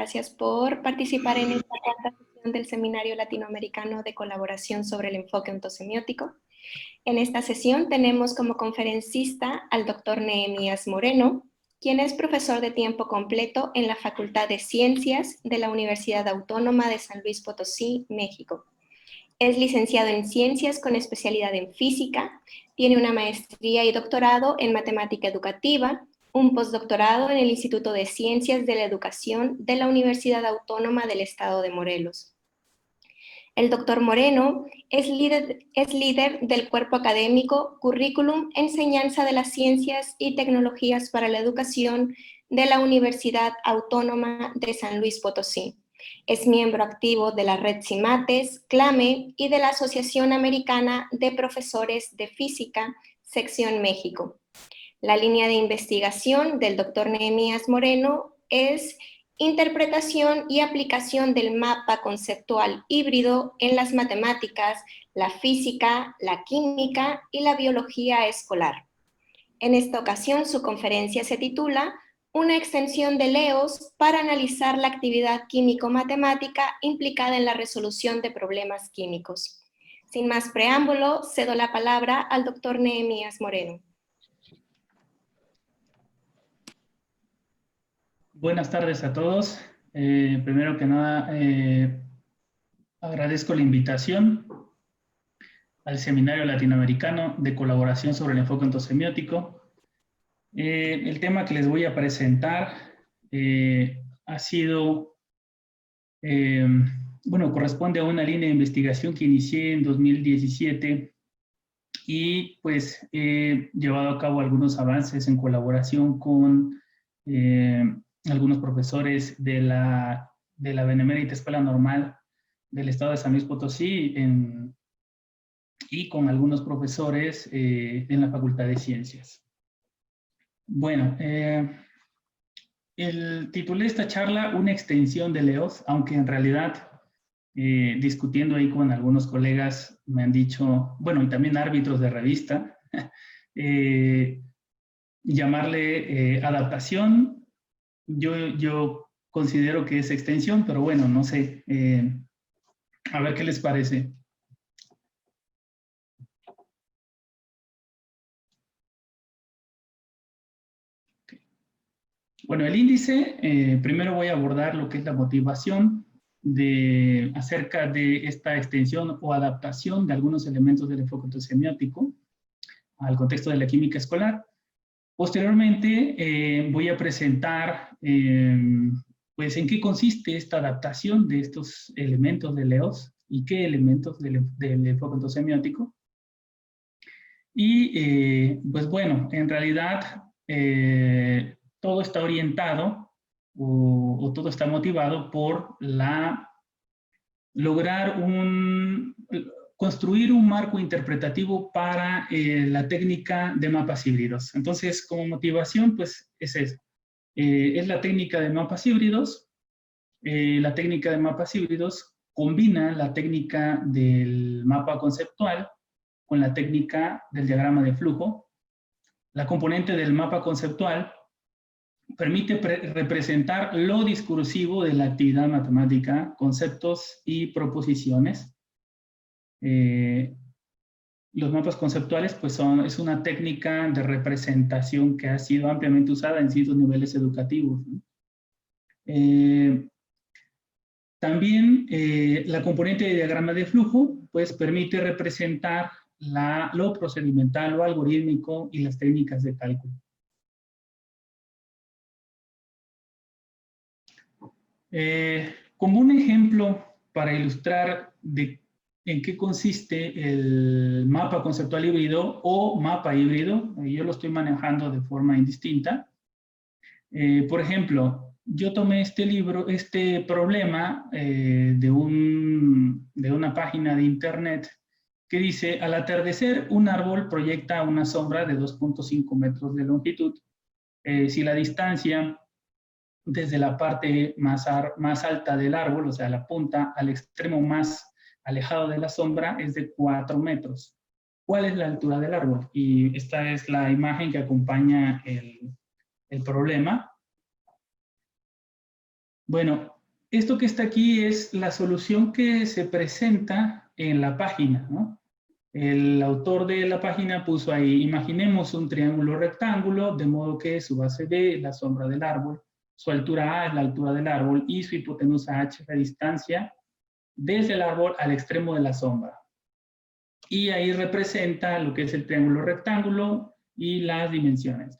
gracias por participar en esta cuarta sesión del Seminario Latinoamericano de Colaboración sobre el Enfoque Ontosemiótico. En esta sesión tenemos como conferencista al doctor Nehemías Moreno, quien es profesor de tiempo completo en la Facultad de Ciencias de la Universidad Autónoma de San Luis Potosí, México. Es licenciado en Ciencias con especialidad en Física, tiene una maestría y doctorado en Matemática Educativa, un postdoctorado en el Instituto de Ciencias de la Educación de la Universidad Autónoma del Estado de Morelos. El doctor Moreno es líder del cuerpo académico Currículum Enseñanza de las Ciencias y Tecnologías para la Educación de la Universidad Autónoma de San Luis Potosí. Es miembro activo de la Red CIMATES, CLAME y de la Asociación Americana de Profesores de Física, Sección México. La línea de investigación del doctor Nehemías Moreno es interpretación y aplicación del mapa conceptual híbrido en las matemáticas, la física, la química y la biología escolar. En esta ocasión, su conferencia se titula Una extensión de LEOS para analizar la actividad químico-matemática implicada en la resolución de problemas químicos. Sin más preámbulo, cedo la palabra al doctor Nehemías Moreno. Buenas tardes a todos. Primero que nada, agradezco la invitación al Seminario Latinoamericano de Colaboración sobre el Enfoque Ontosemiótico. El tema que les voy a presentar ha sido, corresponde a una línea de investigación que inicié en 2017 y pues he llevado a cabo algunos avances en colaboración con algunos profesores de la Benemérita Escuela Normal del Estado de San Luis Potosí y con algunos profesores en la Facultad de Ciencias. Bueno, titulé esta charla Una extensión de LEOS, aunque en realidad discutiendo ahí con algunos colegas me han dicho, bueno, y también árbitros de revista, llamarle adaptación. Yo considero que es extensión, pero bueno, no sé. A ver qué les parece. Bueno, el índice, primero voy a abordar lo que es la motivación acerca de esta extensión o adaptación de algunos elementos del enfoque ontosemiótico al contexto de la química escolar. Posteriormente voy a presentar pues en qué consiste esta adaptación de estos elementos de LEOS y qué elementos del enfoque ontosemiótico. Y pues bueno, en realidad todo está orientado o todo está motivado por lograr construir un marco interpretativo para la técnica de mapas híbridos. Entonces, como motivación, pues es eso. Es la técnica de mapas híbridos. La técnica de mapas híbridos combina la técnica del mapa conceptual con la técnica del diagrama de flujo. La componente del mapa conceptual permite representar lo discursivo de la actividad matemática, conceptos y proposiciones. Los mapas conceptuales pues es una técnica de representación que ha sido ampliamente usada en distintos niveles educativos, ¿no? También la componente de diagrama de flujo pues permite representar lo procedimental, lo algorítmico y las técnicas de cálculo. Como un ejemplo para ilustrar en qué consiste el mapa conceptual híbrido o mapa híbrido, yo lo estoy manejando de forma indistinta. Por ejemplo, yo tomé este problema de una página de internet que dice, al atardecer un árbol proyecta una sombra de 2.5 metros de longitud. Si la distancia desde la parte más alta del árbol, o sea, la punta, al extremo más alejado de la sombra, es de 4 metros. ¿Cuál es la altura del árbol? Y esta es la imagen que acompaña el problema. Bueno, esto que está aquí es la solución que se presenta en la página, ¿no? El autor de la página puso ahí, imaginemos un triángulo rectángulo, de modo que su base B es la sombra del árbol, su altura A es la altura del árbol y su hipotenusa H es la distancia desde el árbol al extremo de la sombra. Y ahí representa lo que es el triángulo rectángulo y las dimensiones.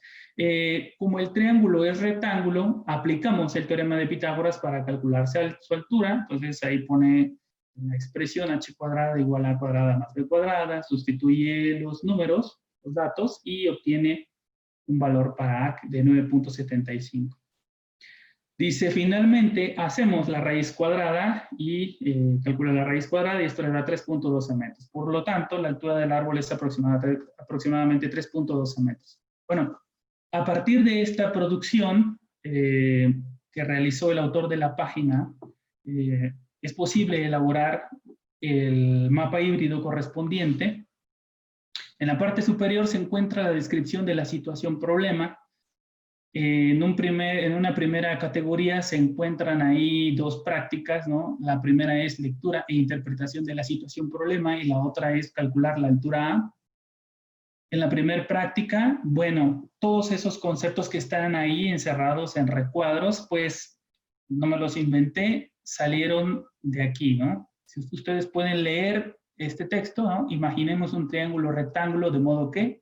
Como el triángulo es rectángulo, aplicamos el teorema de Pitágoras para calcular su altura. Entonces ahí pone la expresión h cuadrada igual a a cuadrada más b cuadrada, sustituye los números, los datos, y obtiene un valor para A de 9.75. Dice, finalmente, hacemos la raíz cuadrada y calcula la raíz cuadrada y esto le da 3.12 metros. Por lo tanto, la altura del árbol es aproximadamente 3.12 metros. Bueno, a partir de esta producción que realizó el autor de la página, es posible elaborar el mapa híbrido correspondiente. En la parte superior se encuentra la descripción de la situación problema. En una primera categoría se encuentran ahí dos prácticas, ¿no? La primera es lectura e interpretación de la situación problema y la otra es calcular la altura A. En la primera práctica, bueno, todos esos conceptos que están ahí encerrados en recuadros, pues no me los inventé, salieron de aquí, ¿no? Si ustedes pueden leer este texto, ¿no? Imaginemos un triángulo rectángulo de modo que,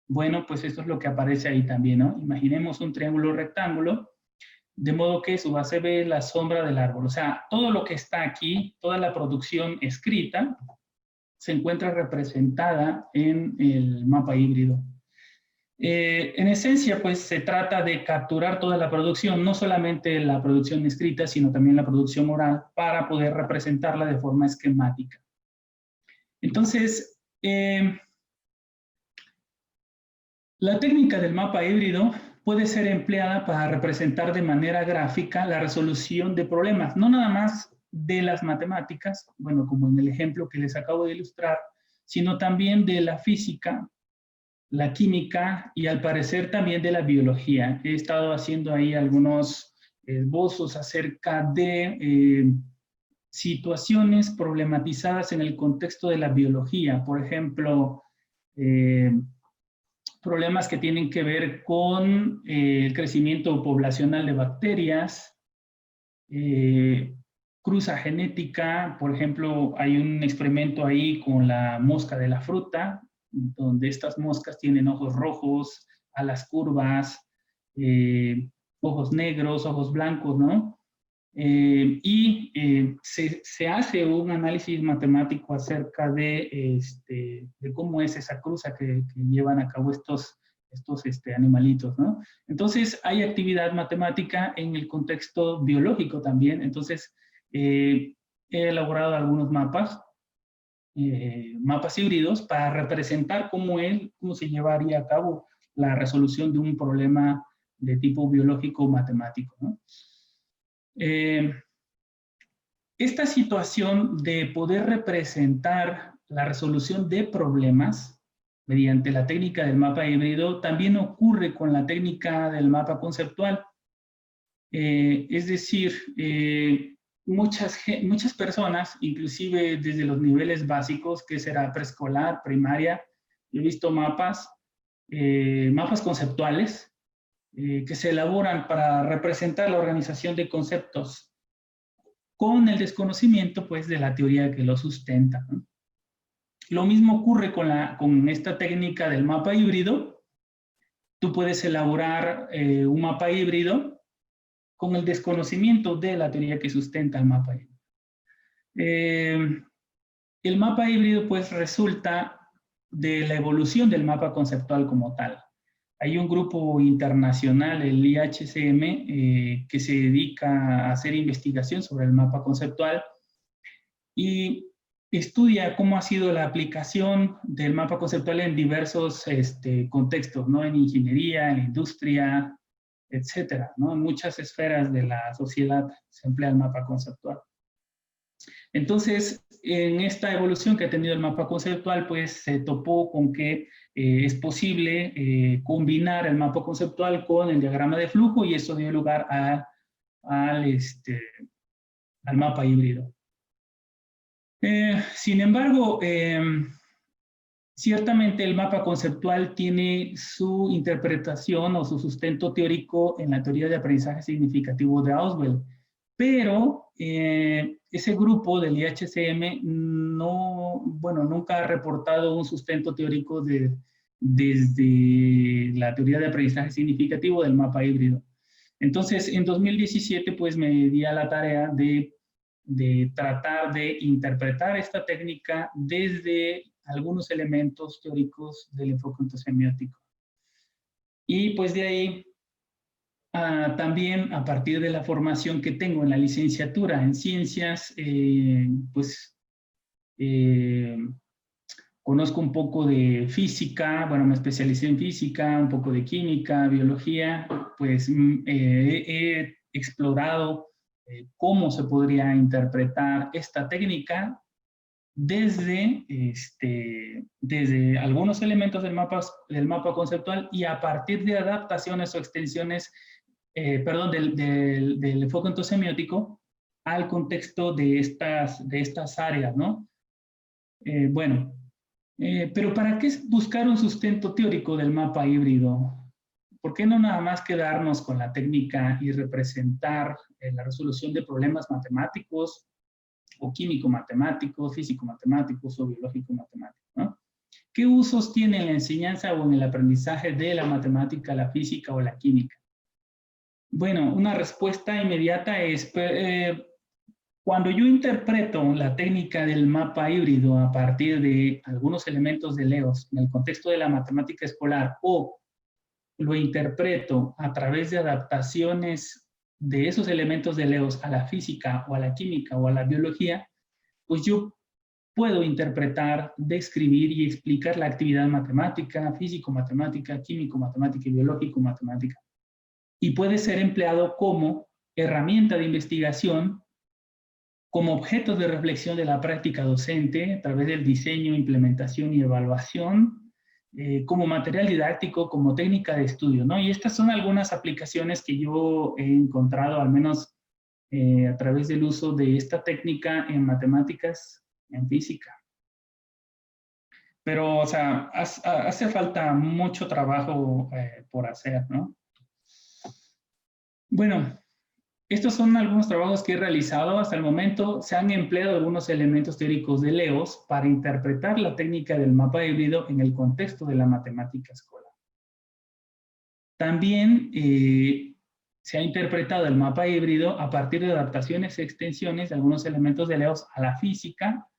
bueno, pues esto es lo que aparece ahí también, ¿no? Imaginemos un triángulo rectángulo, de modo que su base B es la sombra del árbol. O sea, todo lo que está aquí, toda la producción escrita, se encuentra representada en el mapa híbrido. En esencia, pues se trata de capturar toda la producción, no solamente la producción escrita, sino también la producción oral, para poder representarla de forma esquemática. Entonces, la técnica del mapa híbrido puede ser empleada para representar de manera gráfica la resolución de problemas, no nada más de las matemáticas, bueno, como en el ejemplo que les acabo de ilustrar, sino también de la física, la química y al parecer también de la biología. He estado haciendo ahí algunos esbozos acerca de situaciones problematizadas en el contexto de la biología, por ejemplo, problemas que tienen que ver con el crecimiento poblacional de bacterias, cruza genética, por ejemplo, hay un experimento ahí con la mosca de la fruta, donde estas moscas tienen ojos rojos, alas curvas, ojos negros, ojos blancos, ¿no? Se hace un análisis matemático acerca de cómo es esa cruza que llevan a cabo estos animalitos, ¿no? Entonces, hay actividad matemática en el contexto biológico también. Entonces, he elaborado algunos mapas híbridos para representar cómo se llevaría a cabo la resolución de un problema de tipo biológico o matemático, ¿no? Esta situación de poder representar la resolución de problemas mediante la técnica del mapa híbrido también ocurre con la técnica del mapa conceptual. Es decir, muchas personas, inclusive desde los niveles básicos, que será preescolar, primaria, he visto mapas conceptuales que se elaboran para representar la organización de conceptos con el desconocimiento, pues, de la teoría que lo sustenta, ¿no? Lo mismo ocurre con esta técnica del mapa híbrido. Tú puedes elaborar un mapa híbrido con el desconocimiento de la teoría que sustenta el mapa híbrido. El mapa híbrido, pues, resulta de la evolución del mapa conceptual como tal. Hay un grupo internacional, el IHCM, que se dedica a hacer investigación sobre el mapa conceptual y estudia cómo ha sido la aplicación del mapa conceptual en diversos contextos, ¿no? En ingeniería, en industria, etcétera, ¿no? En muchas esferas de la sociedad se emplea el mapa conceptual. Entonces, en esta evolución que ha tenido el mapa conceptual, pues se topó con que es posible combinar el mapa conceptual con el diagrama de flujo y eso dio lugar a al mapa híbrido. Sin embargo, ciertamente el mapa conceptual tiene su interpretación o su sustento teórico en la teoría de aprendizaje significativo de Ausubel, pero ese grupo del IHCM nunca ha reportado un sustento teórico desde la teoría de aprendizaje significativo del mapa híbrido. Entonces, en 2017, pues me di a la tarea de tratar de interpretar esta técnica desde algunos elementos teóricos del enfoque ontosemiótico. Y pues de ahí, también a partir de la formación que tengo en la licenciatura en ciencias, conozco un poco de física, bueno, me especialicé en física, un poco de química, biología, pues he explorado cómo se podría interpretar esta técnica desde algunos elementos del mapa conceptual y a partir de adaptaciones o extensiones, del enfoque ontosemiótico al contexto de estas áreas, ¿no? Pero ¿para qué buscar un sustento teórico del mapa híbrido? ¿Por qué no nada más quedarnos con la técnica y representar la resolución de problemas matemáticos o químico-matemáticos, físico-matemáticos o biológico-matemáticos, ¿no? ¿Qué usos tiene en la enseñanza o en el aprendizaje de la matemática, la física o la química? Bueno, una respuesta inmediata es, cuando yo interpreto la técnica del mapa híbrido a partir de algunos elementos de LEOS en el contexto de la matemática escolar o lo interpreto a través de adaptaciones de esos elementos de LEOS a la física o a la química o a la biología, pues yo puedo interpretar, describir y explicar la actividad matemática, físico-matemática, químico-matemática y biológico-matemática. Y puede ser empleado como herramienta de investigación, como objeto de reflexión de la práctica docente a través del diseño, implementación y evaluación, como material didáctico, como técnica de estudio, ¿no? Y estas son algunas aplicaciones que yo he encontrado, al menos a través del uso de esta técnica en matemáticas, en física. Pero, o sea, hace falta mucho trabajo por hacer, ¿no? Bueno, estos son algunos trabajos que he realizado. Hasta el momento se han empleado algunos elementos teóricos de LEOS para interpretar la técnica del mapa híbrido en el contexto de la matemática escolar. También se ha interpretado el mapa híbrido a partir de adaptaciones y extensiones de algunos elementos de LEOS a la física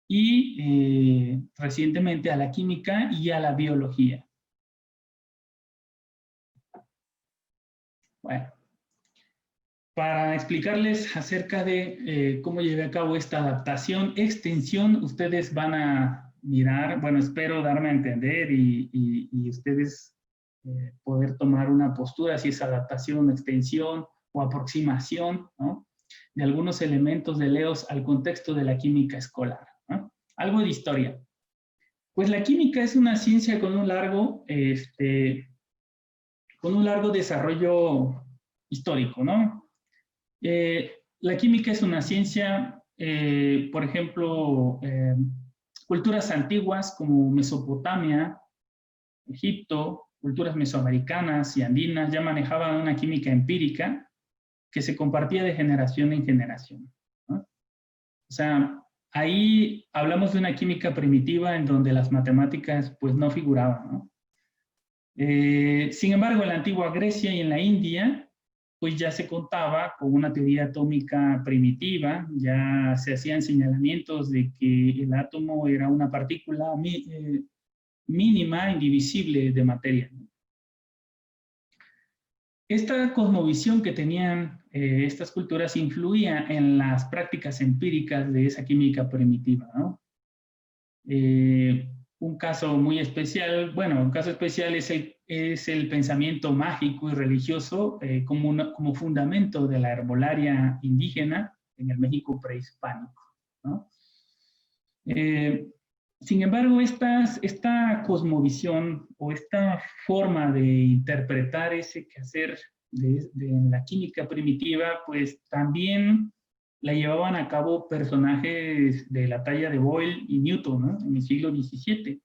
y recientemente a la química y a la biología. Bueno. Para explicarles acerca de cómo llevé a cabo esta adaptación, extensión, ustedes van a mirar, bueno, espero darme a entender y ustedes poder tomar una postura, si es adaptación, extensión o aproximación, ¿no?, de algunos elementos de LEOS al contexto de la química escolar, ¿no? Algo de historia. Pues la química es una ciencia con un largo desarrollo histórico, ¿no? La química es una ciencia, por ejemplo, culturas antiguas como Mesopotamia, Egipto, culturas mesoamericanas y andinas ya manejaban una química empírica que se compartía de generación en generación, ¿no? O sea, ahí hablamos de una química primitiva en donde las matemáticas pues no figuraban, ¿no? Sin embargo, en la antigua Grecia y en la India, pues ya se contaba con una teoría atómica primitiva, ya se hacían señalamientos de que el átomo era una partícula mínima, indivisible de materia. Esta cosmovisión que tenían estas culturas influía en las prácticas empíricas de esa química primitiva, ¿no? Un caso muy especial, bueno, un caso especial es el pensamiento mágico y religioso como fundamento de la herbolaria indígena en el México prehispánico, ¿no? Sin embargo, esta cosmovisión o esta forma de interpretar ese quehacer de la química primitiva, pues también la llevaban a cabo personajes de la talla de Boyle y Newton, ¿no? En el siglo XVII,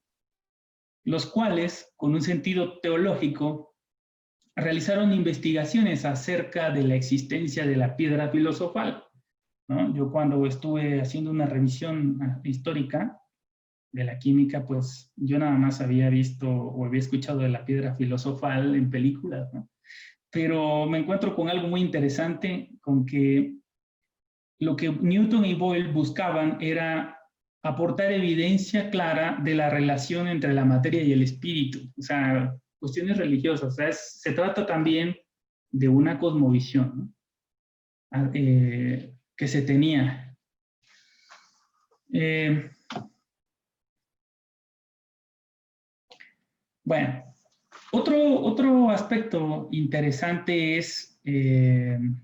los cuales, con un sentido teológico, realizaron investigaciones acerca de la existencia de la piedra filosofal, ¿no? Yo cuando estuve haciendo una revisión histórica de la química, pues yo nada más había visto o había escuchado de la piedra filosofal en películas, ¿no? Pero me encuentro con algo muy interesante, con que lo que Newton y Boyle buscaban era aportar evidencia clara de la relación entre la materia y el espíritu, o sea, cuestiones religiosas. O sea, se trata también de una cosmovisión, ¿no? Que se tenía. Bueno, otro aspecto interesante es en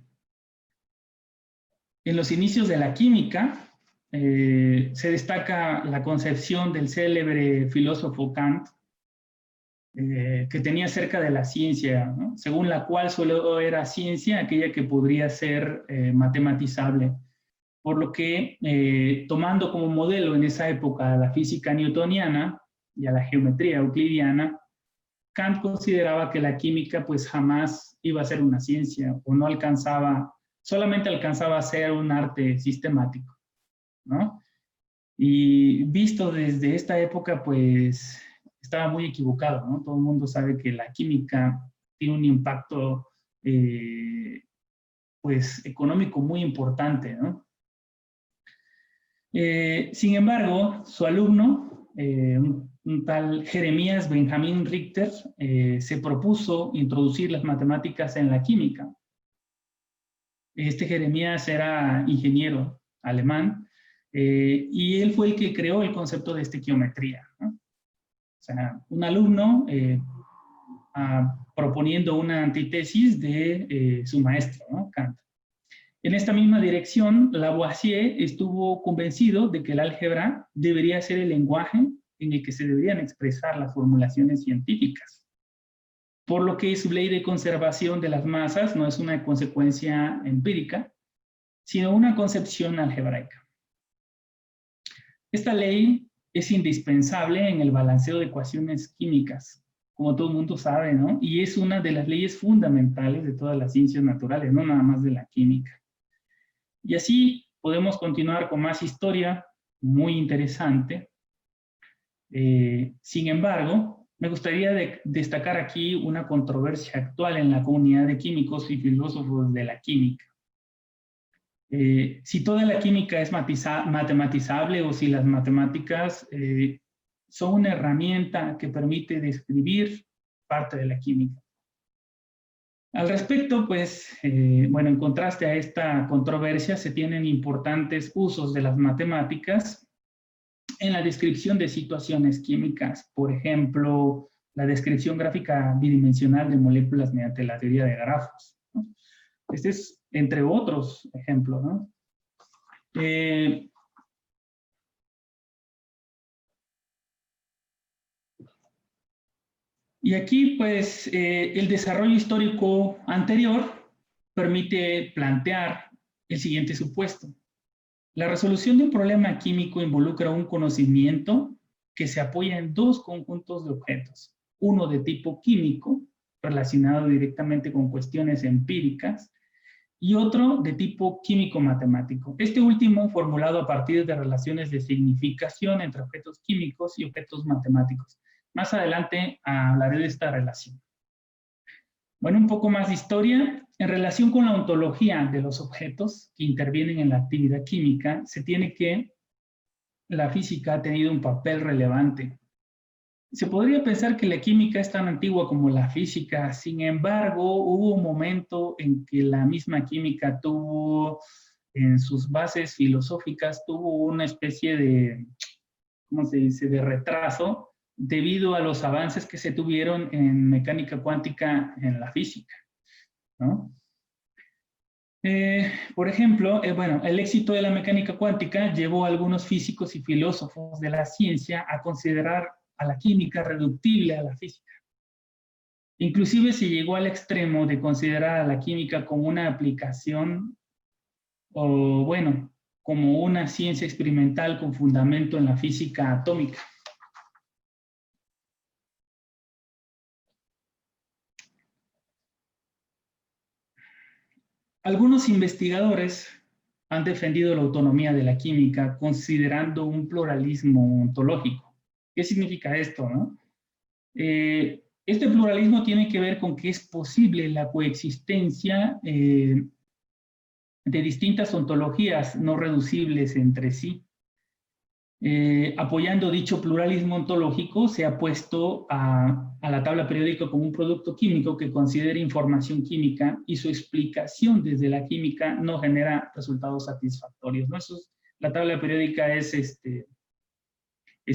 los inicios de la química, se destaca la concepción del célebre filósofo Kant, que tenía acerca de la ciencia, ¿no? Según la cual solo era ciencia aquella que podría ser matematizable. Por lo que, tomando como modelo en esa época a la física newtoniana y a la geometría euclidiana, Kant consideraba que la química pues jamás iba a ser una ciencia o no alcanzaba, solamente alcanzaba a ser un arte sistemático, ¿no? Y visto desde esta época, pues estaba muy equivocado, ¿no? Todo el mundo sabe que la química tiene un impacto, pues, económico muy importante, ¿no? Sin embargo, su alumno, un tal Jeremías Benjamin Richter, se propuso introducir las matemáticas en la química. Este Jeremías era ingeniero alemán, y él fue el que creó el concepto de estequiometría, ¿no? O sea, un alumno proponiendo una antítesis de su maestro, ¿no? Kant. En esta misma dirección, Lavoisier estuvo convencido de que el álgebra debería ser el lenguaje en el que se deberían expresar las formulaciones científicas, por lo que su ley de conservación de las masas no es una consecuencia empírica, sino una concepción algebraica. Esta ley es indispensable en el balanceo de ecuaciones químicas, como todo el mundo sabe, ¿no? Y es una de las leyes fundamentales de todas las ciencias naturales, no nada más de la química. Y así podemos continuar con más historia, muy interesante. Sin embargo, me gustaría destacar aquí una controversia actual en la comunidad de químicos y filósofos de la química. Si toda la química es matematizable o si las matemáticas son una herramienta que permite describir parte de la química. Al respecto, pues, bueno, en contraste a esta controversia, se tienen importantes usos de las matemáticas en la descripción de situaciones químicas. Por ejemplo, la descripción gráfica bidimensional de moléculas mediante la teoría de grafos, ¿no? Este es entre otros ejemplos, ¿no? Y aquí, pues, el desarrollo histórico anterior permite plantear el siguiente supuesto. La resolución de un problema químico involucra un conocimiento que se apoya en dos conjuntos de objetos. Uno de tipo químico, relacionado directamente con cuestiones empíricas, y otro de tipo químico-matemático. Este último formulado a partir de relaciones de significación entre objetos químicos y objetos matemáticos. Más adelante hablaré de esta relación. Bueno, un poco más de historia. En relación con la ontología de los objetos que intervienen en la actividad química, se tiene que la física ha tenido un papel relevante. Se podría pensar que la química es tan antigua como la física, sin embargo, hubo un momento en que la misma química tuvo, en sus bases filosóficas, tuvo una especie de, ¿cómo se dice?, de retraso, debido a los avances que se tuvieron en mecánica cuántica en la física, ¿no? Por ejemplo, bueno, el éxito de la mecánica cuántica llevó a algunos físicos y filósofos de la ciencia a considerar a la química reductible a la física. Inclusive se llegó al extremo de considerar a la química como una aplicación, o bueno, como una ciencia experimental con fundamento en la física atómica. Algunos investigadores han defendido la autonomía de la química considerando un pluralismo ontológico. ¿Qué significa esto, no? Este pluralismo tiene que ver con que es posible la coexistencia de distintas ontologías no reducibles entre sí. Apoyando dicho pluralismo ontológico, se ha puesto a la tabla periódica como un producto químico que considera información química y su explicación desde la química no genera resultados satisfactorios, ¿no? La tabla periódica es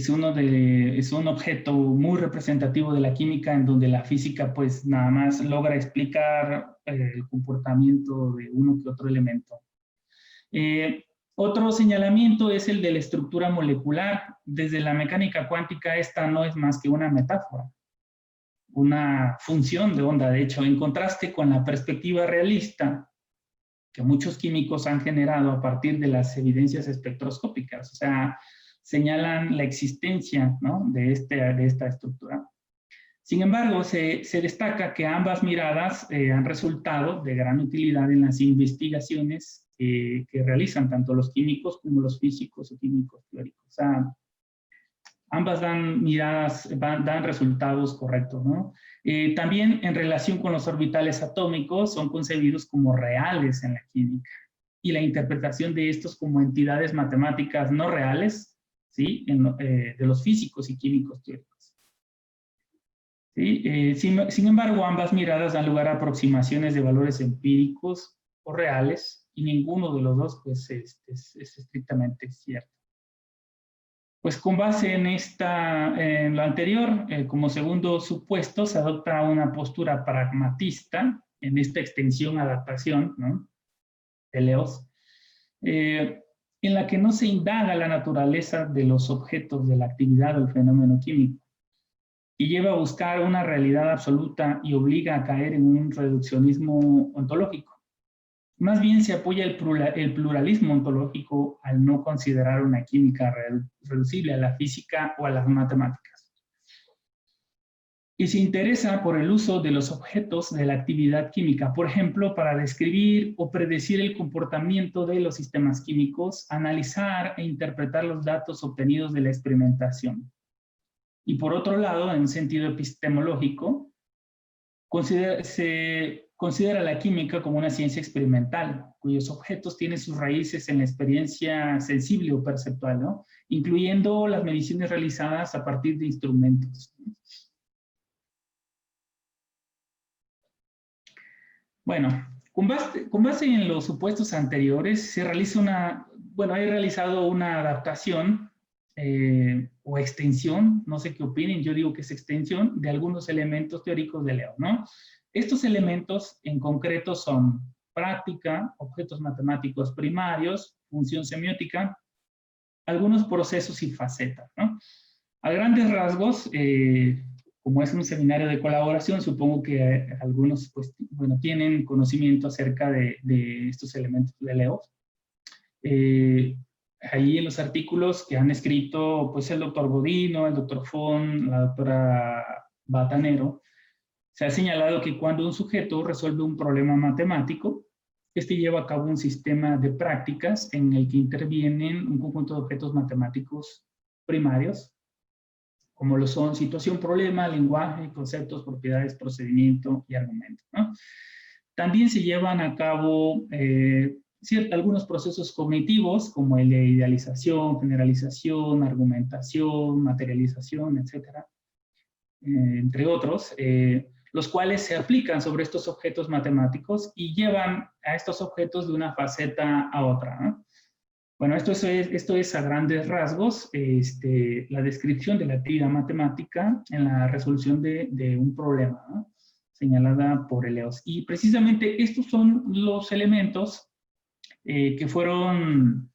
un objeto muy representativo de la química, en donde la física pues nada más logra explicar el comportamiento de uno que otro elemento. Otro señalamiento es el de la estructura molecular. Desde la mecánica cuántica, esta no es más que una metáfora, una función de onda. De hecho, en contraste con la perspectiva realista que muchos químicos han generado a partir de las evidencias espectroscópicas, o sea, señalan la existencia, ¿no?, de esta estructura. Sin embargo, se destaca que ambas miradas han resultado de gran utilidad en las investigaciones que realizan tanto los químicos como los físicos o químicos teóricos. O sea, ambas dan resultados correctos, ¿no? También en relación con los orbitales atómicos son concebidos como reales en la química, y la interpretación de estos como entidades matemáticas no reales, ¿sí?, de los físicos y químicos teóricos. ¿Sí? Sin embargo, ambas miradas dan lugar a aproximaciones de valores empíricos o reales, y ninguno de los dos pues, es estrictamente cierto. Pues con base en lo anterior, como segundo supuesto, se adopta una postura pragmatista en esta extensión-adaptación, ¿no?, de Leos, en la que no se indaga la naturaleza de los objetos de la actividad o el fenómeno químico, y lleva a buscar una realidad absoluta y obliga a caer en un reduccionismo ontológico. Más bien se apoya el pluralismo ontológico al no considerar una química reducible a la física o a las matemáticas. Y se interesa por el uso de los objetos de la actividad química, por ejemplo, para describir o predecir el comportamiento de los sistemas químicos, analizar e interpretar los datos obtenidos de la experimentación. Y por otro lado, en un sentido epistemológico, se considera la química como una ciencia experimental, cuyos objetos tienen sus raíces en la experiencia sensible o perceptual, ¿no?, incluyendo las mediciones realizadas a partir de instrumentos. Bueno, con base en los supuestos anteriores, he realizado una adaptación o extensión, no sé qué opinen, yo digo que es extensión de algunos elementos teóricos de Leo, ¿no? Estos elementos en concreto son práctica, objetos matemáticos primarios, función semiótica, algunos procesos y facetas, ¿no? A grandes rasgos, como es un seminario de colaboración, supongo que algunos pues, bueno, tienen conocimiento acerca de estos elementos de Leo. Ahí en los artículos que han escrito pues, el doctor Godino, el doctor Fon, la doctora Batanero, se ha señalado que cuando un sujeto resuelve un problema matemático, este lleva a cabo un sistema de prácticas en el que intervienen un conjunto de objetos matemáticos primarios, como lo son situación, problema, lenguaje, conceptos, propiedades, procedimiento y argumento, ¿no? También se llevan a cabo algunos procesos cognitivos, como el de idealización, generalización, argumentación, materialización, etcétera, entre otros, los cuales se aplican sobre estos objetos matemáticos y llevan a estos objetos de una faceta a otra, ¿no? Bueno, esto es a grandes rasgos la descripción de la actividad matemática en la resolución de un problema, ¿no?, señalada por Eleos. Y precisamente estos son los elementos que fueron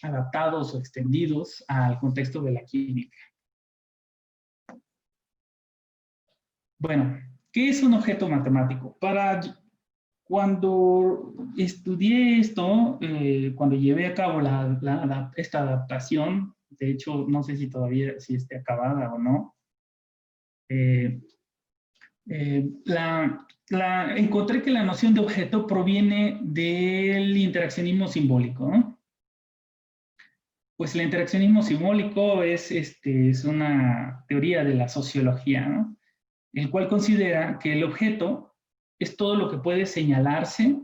adaptados o extendidos al contexto de la química. Bueno, ¿Qué es un objeto matemático? Cuando estudié esto, cuando llevé a cabo esta adaptación, de hecho, no sé si todavía si esté acabada o no, eh, encontré que la noción de objeto proviene del interaccionismo simbólico, ¿no? Pues el interaccionismo simbólico es una teoría de la sociología, ¿no? El cual considera que el objeto es todo lo que puede señalarse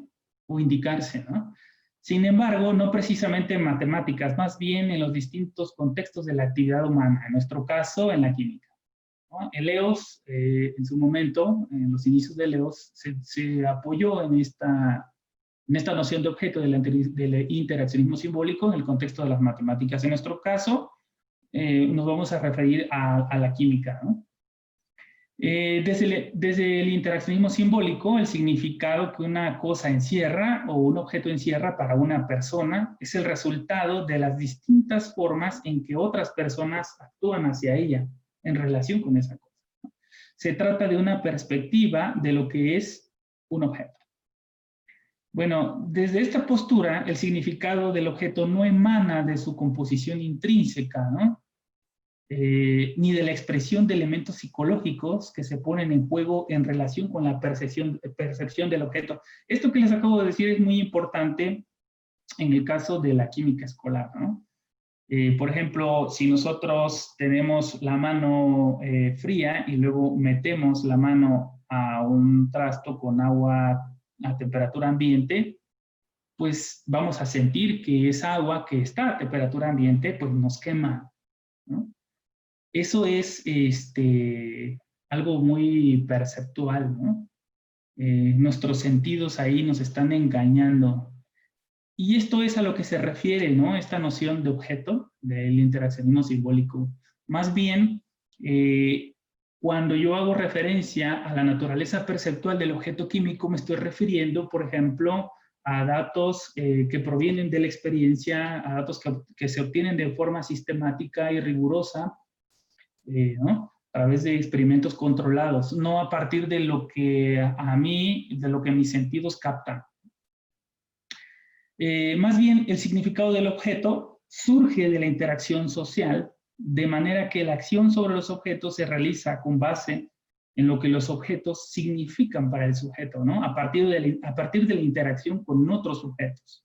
o indicarse, ¿no? Sin embargo, no precisamente en matemáticas, más bien en los distintos contextos de la actividad humana, en nuestro caso, en la química, ¿no? El EOS, en su momento, en los inicios del EOS, se apoyó en esta noción de objeto del interaccionismo simbólico en el contexto de las matemáticas. En nuestro caso, nos vamos a referir a la química, ¿no? Desde el interaccionismo simbólico, el significado que una cosa encierra o un objeto encierra para una persona es el resultado de las distintas formas en que otras personas actúan hacia ella en relación con esa cosa. Se trata de una perspectiva de lo que es un objeto. Bueno, desde esta postura, el significado del objeto no emana de su composición intrínseca, ¿no? Ni de la expresión de elementos psicológicos que se ponen en juego en relación con la percepción del objeto. Esto que les acabo de decir es muy importante en el caso de la química escolar, ¿no? Por ejemplo, si nosotros tenemos la mano fría y luego metemos la mano a un trasto con agua a temperatura ambiente, pues vamos a sentir que esa agua que está a temperatura ambiente pues nos quema, ¿no? Eso es algo muy perceptual, ¿no? Nuestros sentidos ahí nos están engañando. Y esto es a lo que se refiere, ¿no? Esta noción de objeto, del interaccionismo simbólico. Más bien, cuando yo hago referencia a la naturaleza perceptual del objeto químico, me estoy refiriendo, por ejemplo, a datos que provienen de la experiencia, a datos que se obtienen de forma sistemática y rigurosa, ¿no? A través de experimentos controlados, no a partir de lo que de lo que mis sentidos captan. Más bien, el significado del objeto surge de la interacción social, de manera que la acción sobre los objetos se realiza con base en lo que los objetos significan para el sujeto, ¿no? A partir de la interacción con otros sujetos.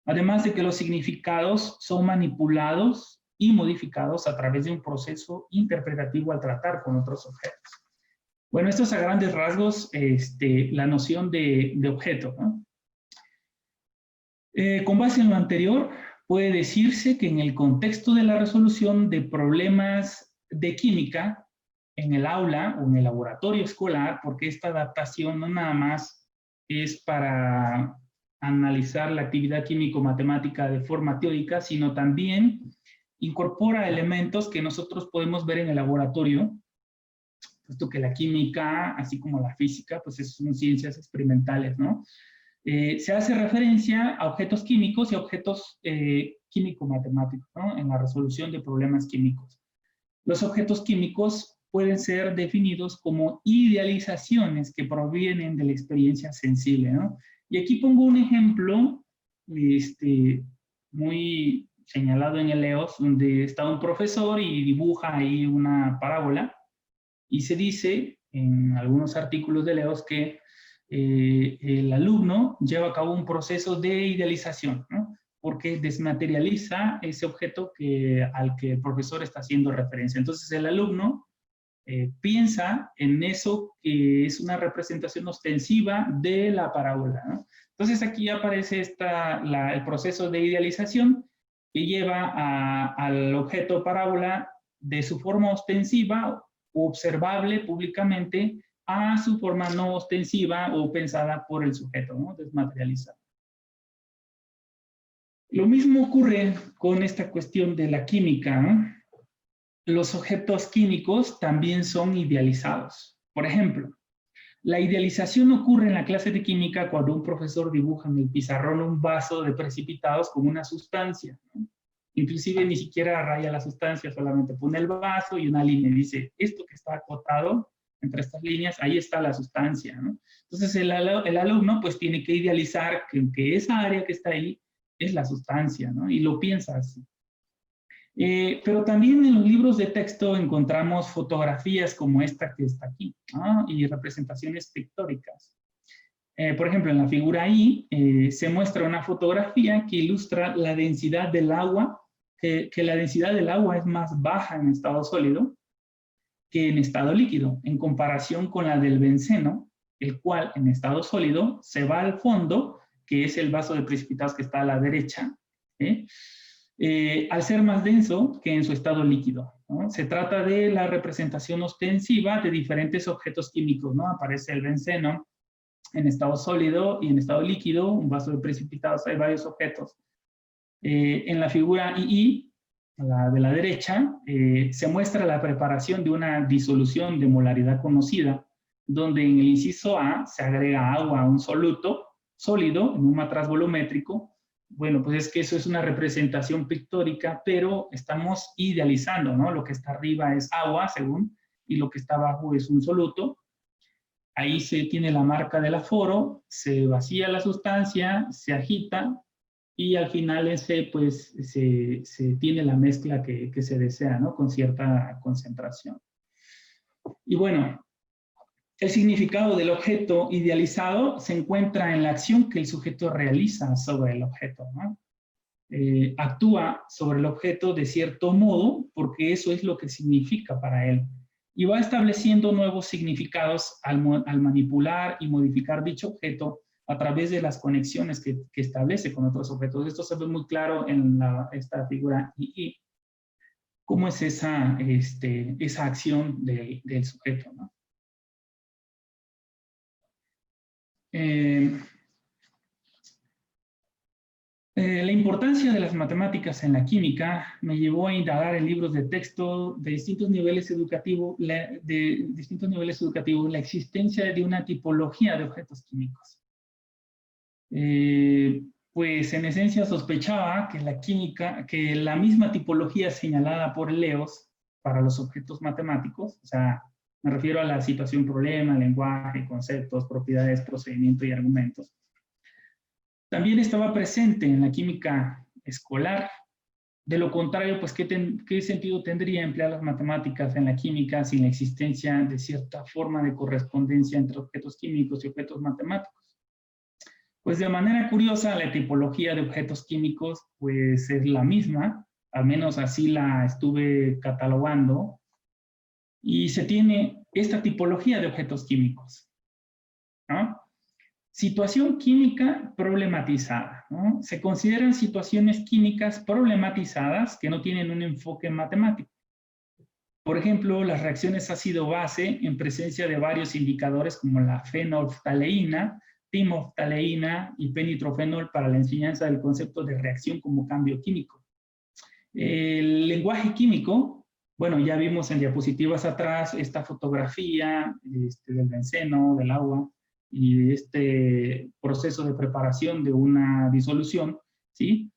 Además de que los significados son manipulados y modificados a través de un proceso interpretativo al tratar con otros objetos. Bueno, esto es a grandes rasgos la noción de objeto, ¿no? Con base en lo anterior, puede decirse que en el contexto de la resolución de problemas de química en el aula o en el laboratorio escolar, porque esta adaptación no nada más es para analizar la actividad químico-matemática de forma teórica, sino también incorpora elementos que nosotros podemos ver en el laboratorio, puesto que la química, así como la física, pues son ciencias experimentales, ¿no? Se hace referencia a objetos químicos y a objetos químico-matemáticos, ¿no? En la resolución de problemas químicos. Los objetos químicos pueden ser definidos como idealizaciones que provienen de la experiencia sensible, ¿no? Y aquí pongo un ejemplo muy señalado en el EOS, donde está un profesor y dibuja ahí una parábola, y se dice en algunos artículos de EOS que el alumno lleva a cabo un proceso de idealización, ¿no? Porque desmaterializa ese objeto al que el profesor está haciendo referencia. Entonces el alumno piensa en eso que es una representación ostensiva de la parábola, ¿no? Entonces aquí aparece el proceso de idealización que lleva al objeto parábola de su forma ostensiva o observable públicamente a su forma no ostensiva o pensada por el sujeto, ¿no? Desmaterializada. Lo mismo ocurre con esta cuestión de la química, ¿no? Los objetos químicos también son idealizados. Por ejemplo, la idealización ocurre en la clase de química cuando un profesor dibuja en el pizarrón un vaso de precipitados con una sustancia, ¿no? Inclusive ni siquiera raya la sustancia, solamente pone el vaso y una línea y dice, esto que está acotado entre estas líneas, ahí está la sustancia, ¿no? Entonces el alumno pues tiene que idealizar que esa área que está ahí es la sustancia, ¿no? Y lo piensa así. Pero también en los libros de texto encontramos fotografías como esta que está aquí, ¿no? Y representaciones pictóricas. Por ejemplo, en la figura I se muestra una fotografía que ilustra la densidad del agua, que la densidad del agua es más baja en estado sólido que en estado líquido, en comparación con la del benceno, el cual en estado sólido se va al fondo, que es el vaso de precipitados que está a la derecha, al ser más denso que en su estado líquido, ¿no? Se trata de la representación ostensiva de diferentes objetos químicos, ¿no? Aparece el benceno en estado sólido y en estado líquido, un vaso de precipitados, hay varios objetos. En la figura II, la de la derecha, se muestra la preparación de una disolución de molaridad conocida, donde en el inciso A se agrega agua a un soluto sólido en un matraz volumétrico. Bueno, pues es que eso es una representación pictórica, pero estamos idealizando, ¿no? Lo que está arriba es agua, según, y lo que está abajo es un soluto. Ahí se tiene la marca del aforo, se vacía la sustancia, se agita, y al final pues, se tiene la mezcla que se desea, ¿no? Con cierta concentración. Y bueno, el significado del objeto idealizado se encuentra en la acción que el sujeto realiza sobre el objeto, ¿no? Actúa sobre el objeto de cierto modo porque eso es lo que significa para él. Y va estableciendo nuevos significados al manipular y modificar dicho objeto a través de las conexiones que establece con otros objetos. Esto se ve muy claro en esta figura II, cómo es esa acción del sujeto, ¿no? La importancia de las matemáticas en la química me llevó a indagar en libros de texto de distintos niveles educativos, la existencia de una tipología de objetos químicos. Pues en esencia sospechaba que la misma tipología señalada por Leos para los objetos matemáticos, o sea, me refiero a la situación problema, lenguaje, conceptos, propiedades, procedimiento y argumentos, también estaba presente en la química escolar. De lo contrario, pues, ¿qué sentido tendría emplear las matemáticas en la química sin la existencia de cierta forma de correspondencia entre objetos químicos y objetos matemáticos? Pues de manera curiosa, la tipología de objetos químicos pues es la misma, al menos así la estuve catalogando, y se tiene esta tipología de objetos químicos, ¿no? Situación química problematizada, ¿no? Se consideran situaciones químicas problematizadas que no tienen un enfoque matemático. Por ejemplo, las reacciones ácido-base en presencia de varios indicadores como la fenolftaleína, timoftaleína y penitrofenol para la enseñanza del concepto de reacción como cambio químico. El lenguaje químico, bueno, ya vimos en diapositivas atrás esta fotografía del benceno, del agua, y este proceso de preparación de una disolución, ¿sí?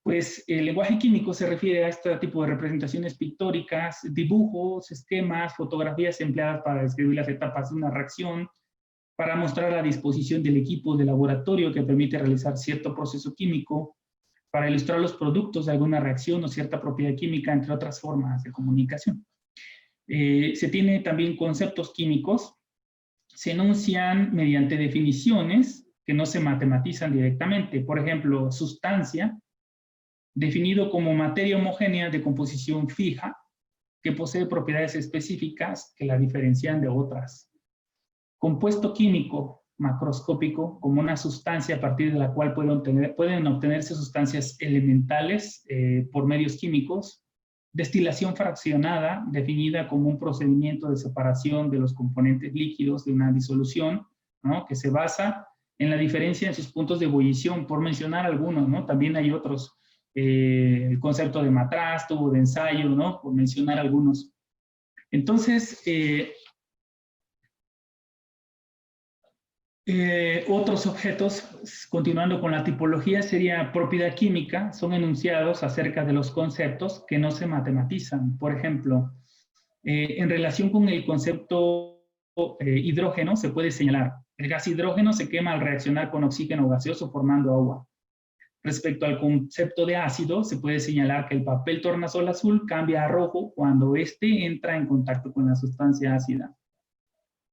Pues el lenguaje químico se refiere a este tipo de representaciones pictóricas, dibujos, esquemas, fotografías empleadas para describir las etapas de una reacción, para mostrar la disposición del equipo de laboratorio que permite realizar cierto proceso químico, para ilustrar los productos de alguna reacción o cierta propiedad química, entre otras formas de comunicación. Se tiene también conceptos químicos, se enuncian mediante definiciones que no se matematizan directamente. Por ejemplo, sustancia, definido como materia homogénea de composición fija, que posee propiedades específicas que la diferencian de otras. Compuesto químico macroscópico, como una sustancia a partir de la cual pueden obtenerse sustancias elementales por medios químicos. Destilación fraccionada, definida como un procedimiento de separación de los componentes líquidos de una disolución, ¿no? Que se basa en la diferencia en sus puntos de ebullición, por mencionar algunos, ¿no? También hay otros, el concepto de matraz, tubo de ensayo, ¿no? Por mencionar algunos. Entonces, otros objetos, continuando con la tipología, sería propiedad química, son enunciados acerca de los conceptos que no se matematizan. Por ejemplo, en relación con el concepto hidrógeno se puede señalar. El gas hidrógeno se quema al reaccionar con oxígeno gaseoso formando agua. Respecto al concepto de ácido, se puede señalar que el papel tornasol azul cambia a rojo cuando éste entra en contacto con la sustancia ácida.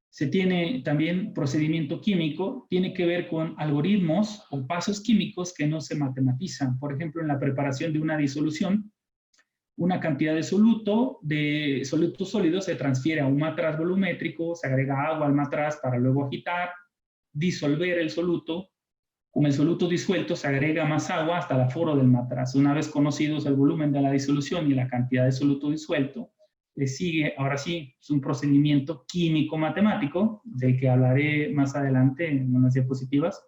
Se tiene también procedimiento químico, tiene que ver con algoritmos o pasos químicos que no se matematizan. Por ejemplo, en la preparación de una disolución, una cantidad de soluto sólido se transfiere a un matraz volumétrico, se agrega agua al matraz para luego agitar, disolver el soluto. Con el soluto disuelto se agrega más agua hasta el aforo del matraz. Una vez conocidos el volumen de la disolución y la cantidad de soluto disuelto, le sigue, ahora sí, es un procedimiento químico-matemático, del que hablaré más adelante en unas diapositivas,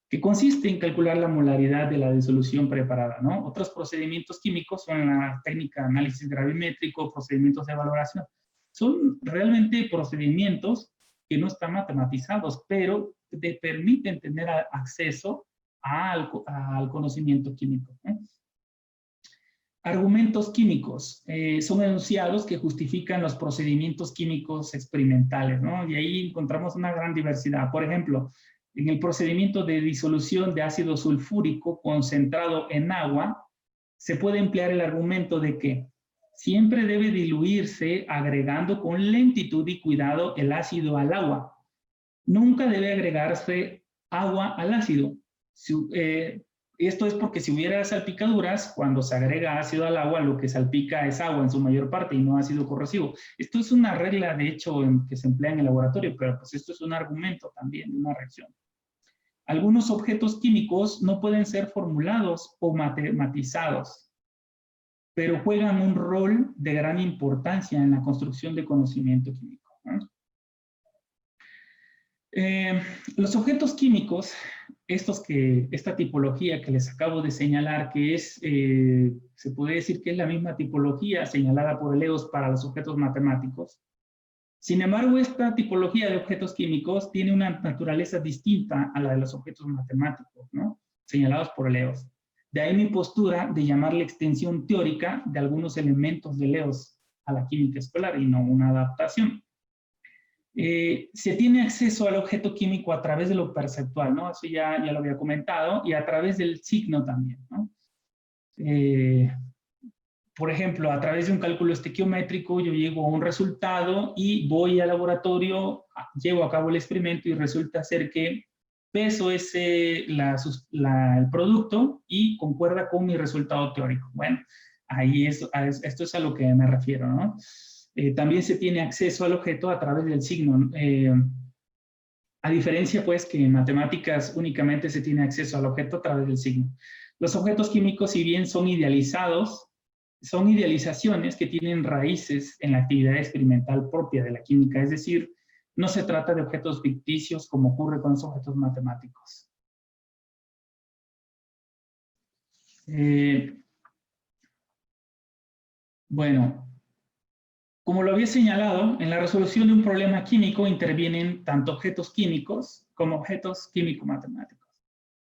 que consiste en calcular la molaridad de la disolución preparada, ¿no? Otros procedimientos químicos son la técnica de análisis gravimétrico, procedimientos de valoración. Son realmente procedimientos que no están matematizados, pero te permiten tener acceso al conocimiento químico, ¿eh? Argumentos químicos son enunciados que justifican los procedimientos químicos experimentales, ¿no? Y ahí encontramos una gran diversidad. Por ejemplo, en el procedimiento de disolución de ácido sulfúrico concentrado en agua, se puede emplear el argumento de que siempre debe diluirse agregando con lentitud y cuidado el ácido al agua. Nunca debe agregarse agua al ácido. Esto es porque si hubiera salpicaduras, cuando se agrega ácido al agua, lo que salpica es agua en su mayor parte y no ácido corrosivo. Esto es una regla, de hecho, que se emplea en el laboratorio, pero pues esto es un argumento también de una reacción. Algunos objetos químicos no pueden ser formulados o matematizados, pero juegan un rol de gran importancia en la construcción de conocimiento químico, ¿no? Los objetos químicos, esta tipología que les acabo de señalar, que es, se puede decir que es la misma tipología señalada por Eleos para los objetos matemáticos. Sin embargo, esta tipología de objetos químicos tiene una naturaleza distinta a la de los objetos matemáticos, ¿no? Señalados por Eleos. De ahí mi postura de llamarle extensión teórica de algunos elementos de Eleos a la química escolar y no una adaptación. Se tiene acceso al objeto químico a través de lo perceptual, ¿no? Eso ya lo había comentado, y a través del signo también, ¿no? Por ejemplo, a través de un cálculo estequiométrico yo llego a un resultado y voy al laboratorio, llevo a cabo el experimento y resulta ser que peso es el producto y concuerda con mi resultado teórico. Bueno, ahí esto es a lo que me refiero, ¿no? También se tiene acceso al objeto a través del signo. A diferencia, pues, que en matemáticas únicamente se tiene acceso al objeto a través del signo. Los objetos químicos, si bien son idealizados, son idealizaciones que tienen raíces en la actividad experimental propia de la química, es decir, no se trata de objetos ficticios como ocurre con los objetos matemáticos. Bueno, como lo había señalado, en la resolución de un problema químico intervienen tanto objetos químicos como objetos químico-matemáticos.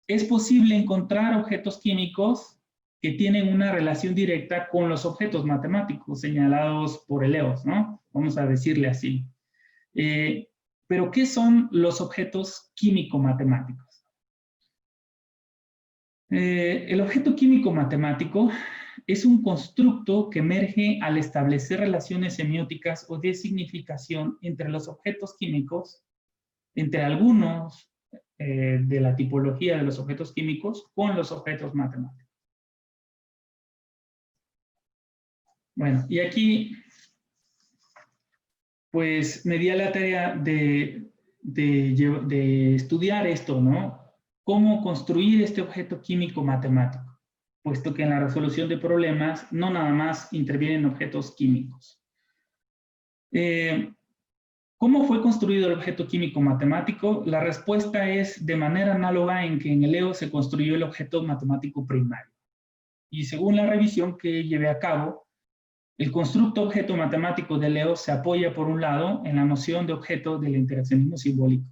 Es posible encontrar objetos químicos que tienen una relación directa con los objetos matemáticos señalados por Eleos, ¿no? Vamos a decirle así. Pero, ¿qué son los objetos químico-matemáticos? El objeto químico-matemático es un constructo que emerge al establecer relaciones semióticas o de significación entre los objetos químicos, entre algunos de la tipología de los objetos químicos con los objetos matemáticos. Bueno, y aquí, pues, me di a la tarea de estudiar esto, ¿no? Cómo construir este objeto químico matemático, puesto que en la resolución de problemas no nada más intervienen objetos químicos. ¿Cómo fue construido el objeto químico matemático? La respuesta es de manera análoga en que en Eleos se construyó el objeto matemático primario. Y según la revisión que llevé a cabo, el constructo objeto matemático de Eleos se apoya, por un lado, en la noción de objeto del interaccionismo simbólico,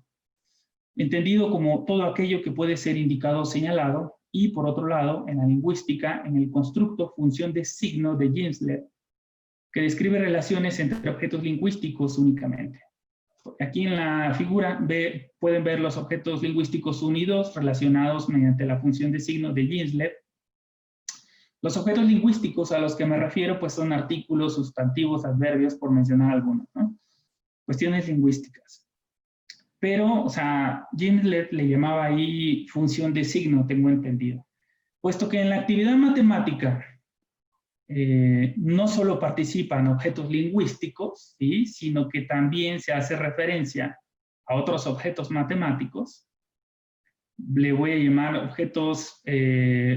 entendido como todo aquello que puede ser indicado o señalado, y por otro lado, en la lingüística, en el constructo función de signo de Gensler, que describe relaciones entre objetos lingüísticos únicamente. Aquí en la figura pueden ver los objetos lingüísticos unidos relacionados mediante la función de signo de Dirichlet. Los objetos lingüísticos a los que me refiero pues son artículos, sustantivos, adverbios, por mencionar algunos, ¿no? Cuestiones lingüísticas. Pero, o sea, Dirichlet le llamaba ahí función de signo, tengo entendido. Puesto que en la actividad matemática no solo participan objetos lingüísticos, ¿sí?, sino que también se hace referencia a otros objetos matemáticos. Le voy a llamar objetos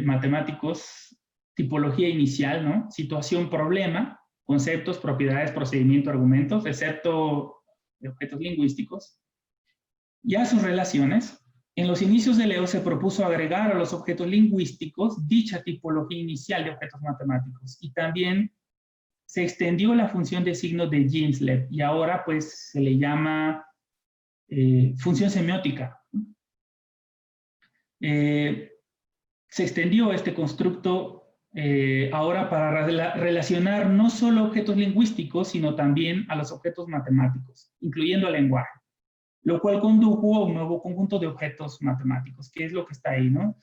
matemáticos, tipología inicial, ¿no? Situación, problema, conceptos, propiedades, procedimiento, argumentos, excepto objetos lingüísticos. Ya sus relaciones. En los inicios de Leo se propuso agregar a los objetos lingüísticos dicha tipología inicial de objetos matemáticos y también se extendió la función de signo de Dirichlet y ahora pues se le llama función semiótica. Se extendió este constructo ahora para relacionar no solo objetos lingüísticos sino también a los objetos matemáticos, incluyendo el lenguaje, lo cual condujo a un nuevo conjunto de objetos matemáticos, que es lo que está ahí, ¿no?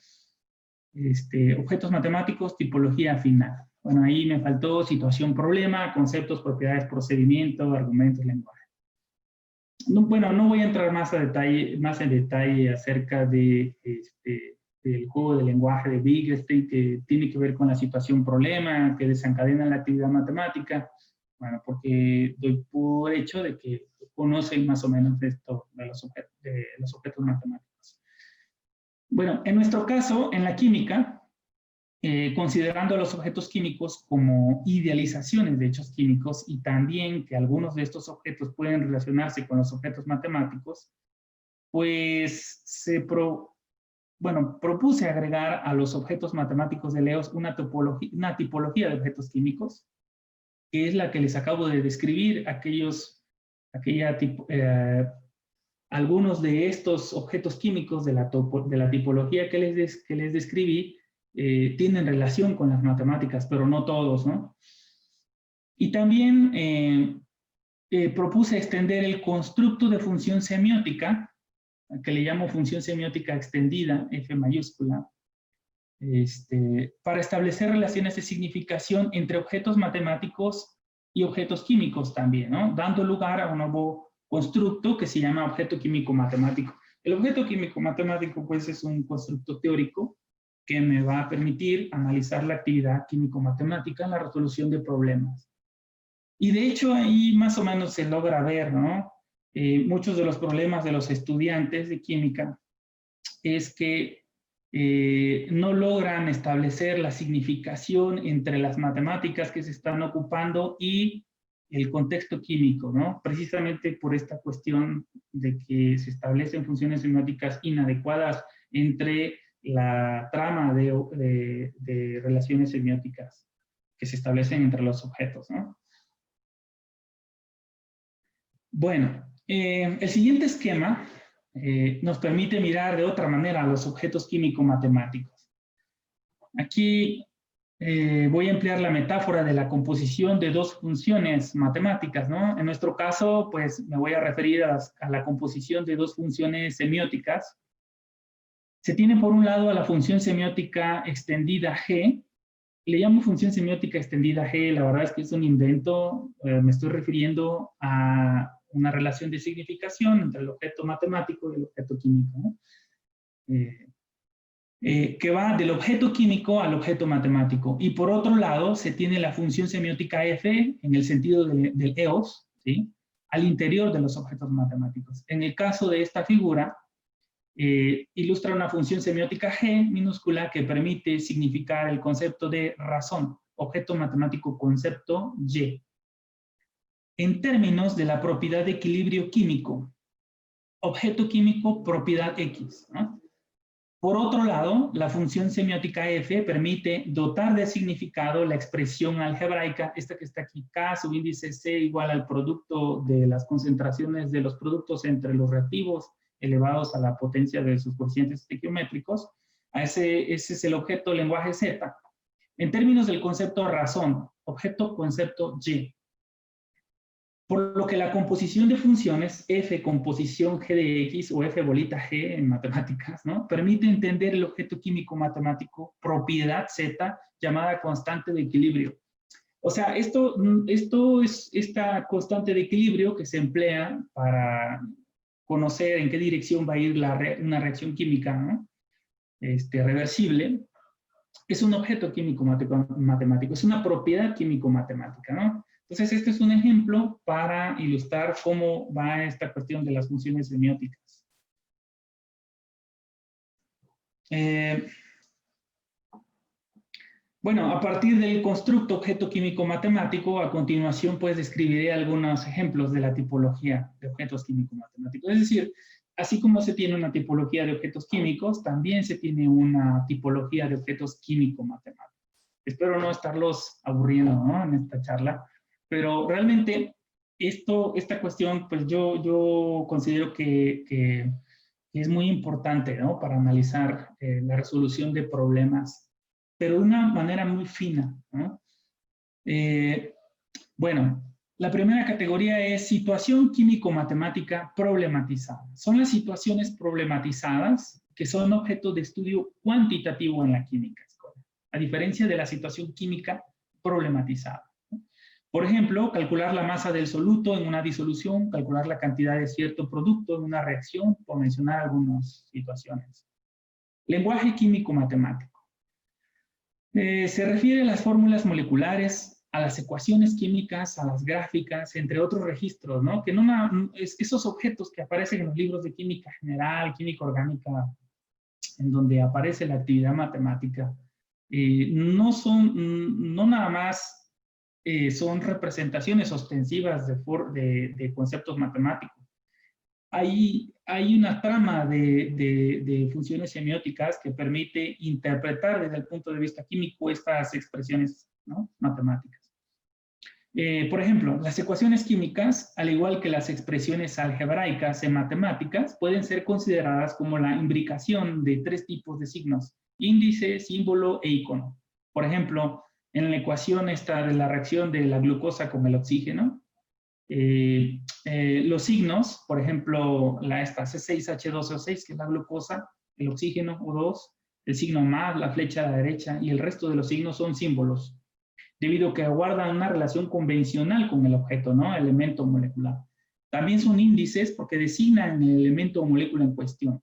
Objetos matemáticos, tipología final. Bueno, ahí me faltó situación, problema, conceptos, propiedades, procedimiento, argumentos, lenguaje. No, bueno, no voy a entrar más en detalle acerca de, del juego de lenguaje de Wittgenstein, que tiene que ver con la situación, problema, que desencadena la actividad matemática. Bueno, porque doy por hecho de que conocen más o menos esto de los objetos matemáticos. Bueno, en nuestro caso, en la química, considerando a los objetos químicos como idealizaciones de hechos químicos y también que algunos de estos objetos pueden relacionarse con los objetos matemáticos, pues propuse agregar a los objetos matemáticos de Leo una tipología de objetos químicos, que es la que les acabo de describir, algunos de estos objetos químicos de la tipología que les describí tienen relación con las matemáticas, pero no todos, ¿no? Y también propuse extender el constructo de función semiótica, que le llamo función semiótica extendida, F mayúscula, para establecer relaciones de significación entre objetos matemáticos y objetos químicos también, ¿no? Dando lugar a un nuevo constructo que se llama objeto químico matemático. El objeto químico matemático, pues, es un constructo teórico que me va a permitir analizar la actividad químico-matemática en la resolución de problemas. Y de hecho ahí más o menos se logra ver, ¿no? Muchos de los problemas de los estudiantes de química es que no logran establecer la significación entre las matemáticas que se están ocupando y el contexto químico, ¿no? Precisamente por esta cuestión de que se establecen funciones semióticas inadecuadas entre la trama de relaciones semióticas que se establecen entre los objetos, ¿no? Bueno, el siguiente esquema nos permite mirar de otra manera a los objetos químico-matemáticos. Aquí voy a emplear la metáfora de la composición de dos funciones matemáticas, ¿no? En nuestro caso, pues me voy a referir a la composición de dos funciones semióticas. Se tiene por un lado a la función semiótica extendida G. Le llamo función semiótica extendida G, la verdad es que es un invento, me estoy refiriendo a una relación de significación entre el objeto matemático y el objeto químico, ¿no? Que va del objeto químico al objeto matemático. Y por otro lado, se tiene la función semiótica F, en el sentido del EOS, ¿sí?, al interior de los objetos matemáticos. En el caso de esta figura, ilustra una función semiótica G minúscula que permite significar el concepto de razón, objeto matemático concepto Y, en términos de la propiedad de equilibrio químico, objeto químico propiedad X, ¿no? Por otro lado, la función semiótica F permite dotar de significado la expresión algebraica, esta que está aquí, K subíndice C igual al producto de las concentraciones de los productos entre los reactivos elevados a la potencia de sus cocientes estequiométricos. Ese es el objeto lenguaje Z. En términos del concepto razón, objeto concepto Y. Por lo que la composición de funciones, F composición G de X o F bolita G en matemáticas, ¿no? Permite entender el objeto químico matemático propiedad Z llamada constante de equilibrio. O sea, esto es esta constante de equilibrio que se emplea para conocer en qué dirección va a ir una reacción química, ¿no? Reversible. Es un objeto químico matemático, es una propiedad químico matemática, ¿no? Entonces, este es un ejemplo para ilustrar cómo va esta cuestión de las funciones semióticas. Bueno, a partir del constructo objeto químico matemático, a continuación pues describiré algunos ejemplos de la tipología de objetos químico matemáticos. Es decir, así como se tiene una tipología de objetos químicos, también se tiene una tipología de objetos químico matemáticos. Espero no estarlos aburriendo, ¿no?, en esta charla, pero realmente esta cuestión, pues yo considero que es muy importante, ¿no?, para analizar la resolución de problemas, pero de una manera muy fina, ¿no? Bueno, la primera categoría es situación químico-matemática problematizada. Son las situaciones problematizadas que son objeto de estudio cuantitativo en la química, a diferencia de la situación química problematizada. Por ejemplo, calcular la masa del soluto en una disolución, calcular la cantidad de cierto producto en una reacción, por mencionar algunas situaciones. Lenguaje químico-matemático. Se refiere a las fórmulas moleculares, a las ecuaciones químicas, a las gráficas, entre otros registros, ¿no? Que esos objetos que aparecen en los libros de química general, química orgánica, en donde aparece la actividad matemática, no nada más son representaciones ostensivas de conceptos matemáticos. Hay una trama de funciones semióticas que permite interpretar desde el punto de vista químico estas expresiones, ¿no?, matemáticas. Por ejemplo, las ecuaciones químicas, al igual que las expresiones algebraicas en matemáticas, pueden ser consideradas como la imbricación de tres tipos de signos: índice, símbolo e icono. Por ejemplo, en la ecuación esta de la reacción de la glucosa con el oxígeno, los signos, por ejemplo, esta C6H12O6, que es la glucosa, el oxígeno O2, el signo más, la flecha a la derecha, y el resto de los signos son símbolos, debido a que guardan una relación convencional con el objeto, ¿no?, elemento molecular. También son índices porque designan el elemento o molécula en cuestión.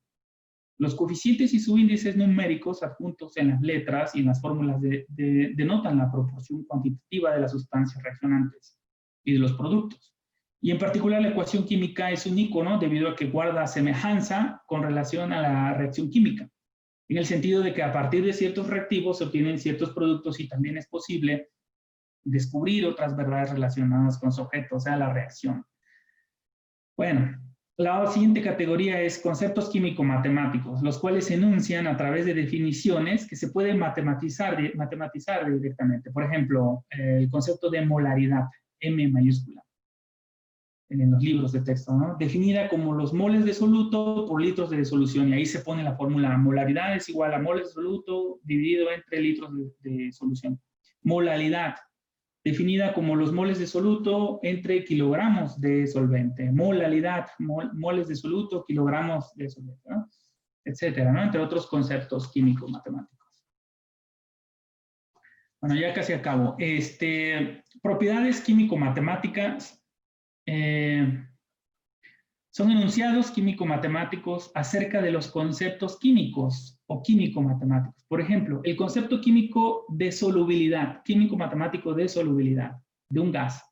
Los coeficientes y subíndices numéricos adjuntos en las letras y en las fórmulas denotan la proporción cuantitativa de las sustancias reaccionantes y de los productos. Y en particular la ecuación química es un icono debido a que guarda semejanza con relación a la reacción química, en el sentido de que a partir de ciertos reactivos se obtienen ciertos productos y también es posible descubrir otras verdades relacionadas con su objeto, o sea, la reacción. Bueno, la siguiente categoría es conceptos químico-matemáticos, los cuales se enuncian a través de definiciones que se pueden matematizar directamente. Por ejemplo, el concepto de molaridad, M mayúscula, en los libros de texto, ¿no?, definida como los moles de soluto por litros de disolución, y ahí se pone la fórmula: molaridad es igual a moles de soluto dividido entre litros de solución. Molaridad, definida como los moles de soluto entre kilogramos de solvente. Molalidad, moles de soluto, kilogramos de solvente, ¿no?, etcétera, ¿no?, entre otros conceptos químico-matemáticos. Bueno, ya casi acabo. Propiedades químico-matemáticas son enunciados químico-matemáticos acerca de los conceptos químicos o químico-matemáticos. Por ejemplo, el concepto químico de solubilidad, químico-matemático de solubilidad de un gas.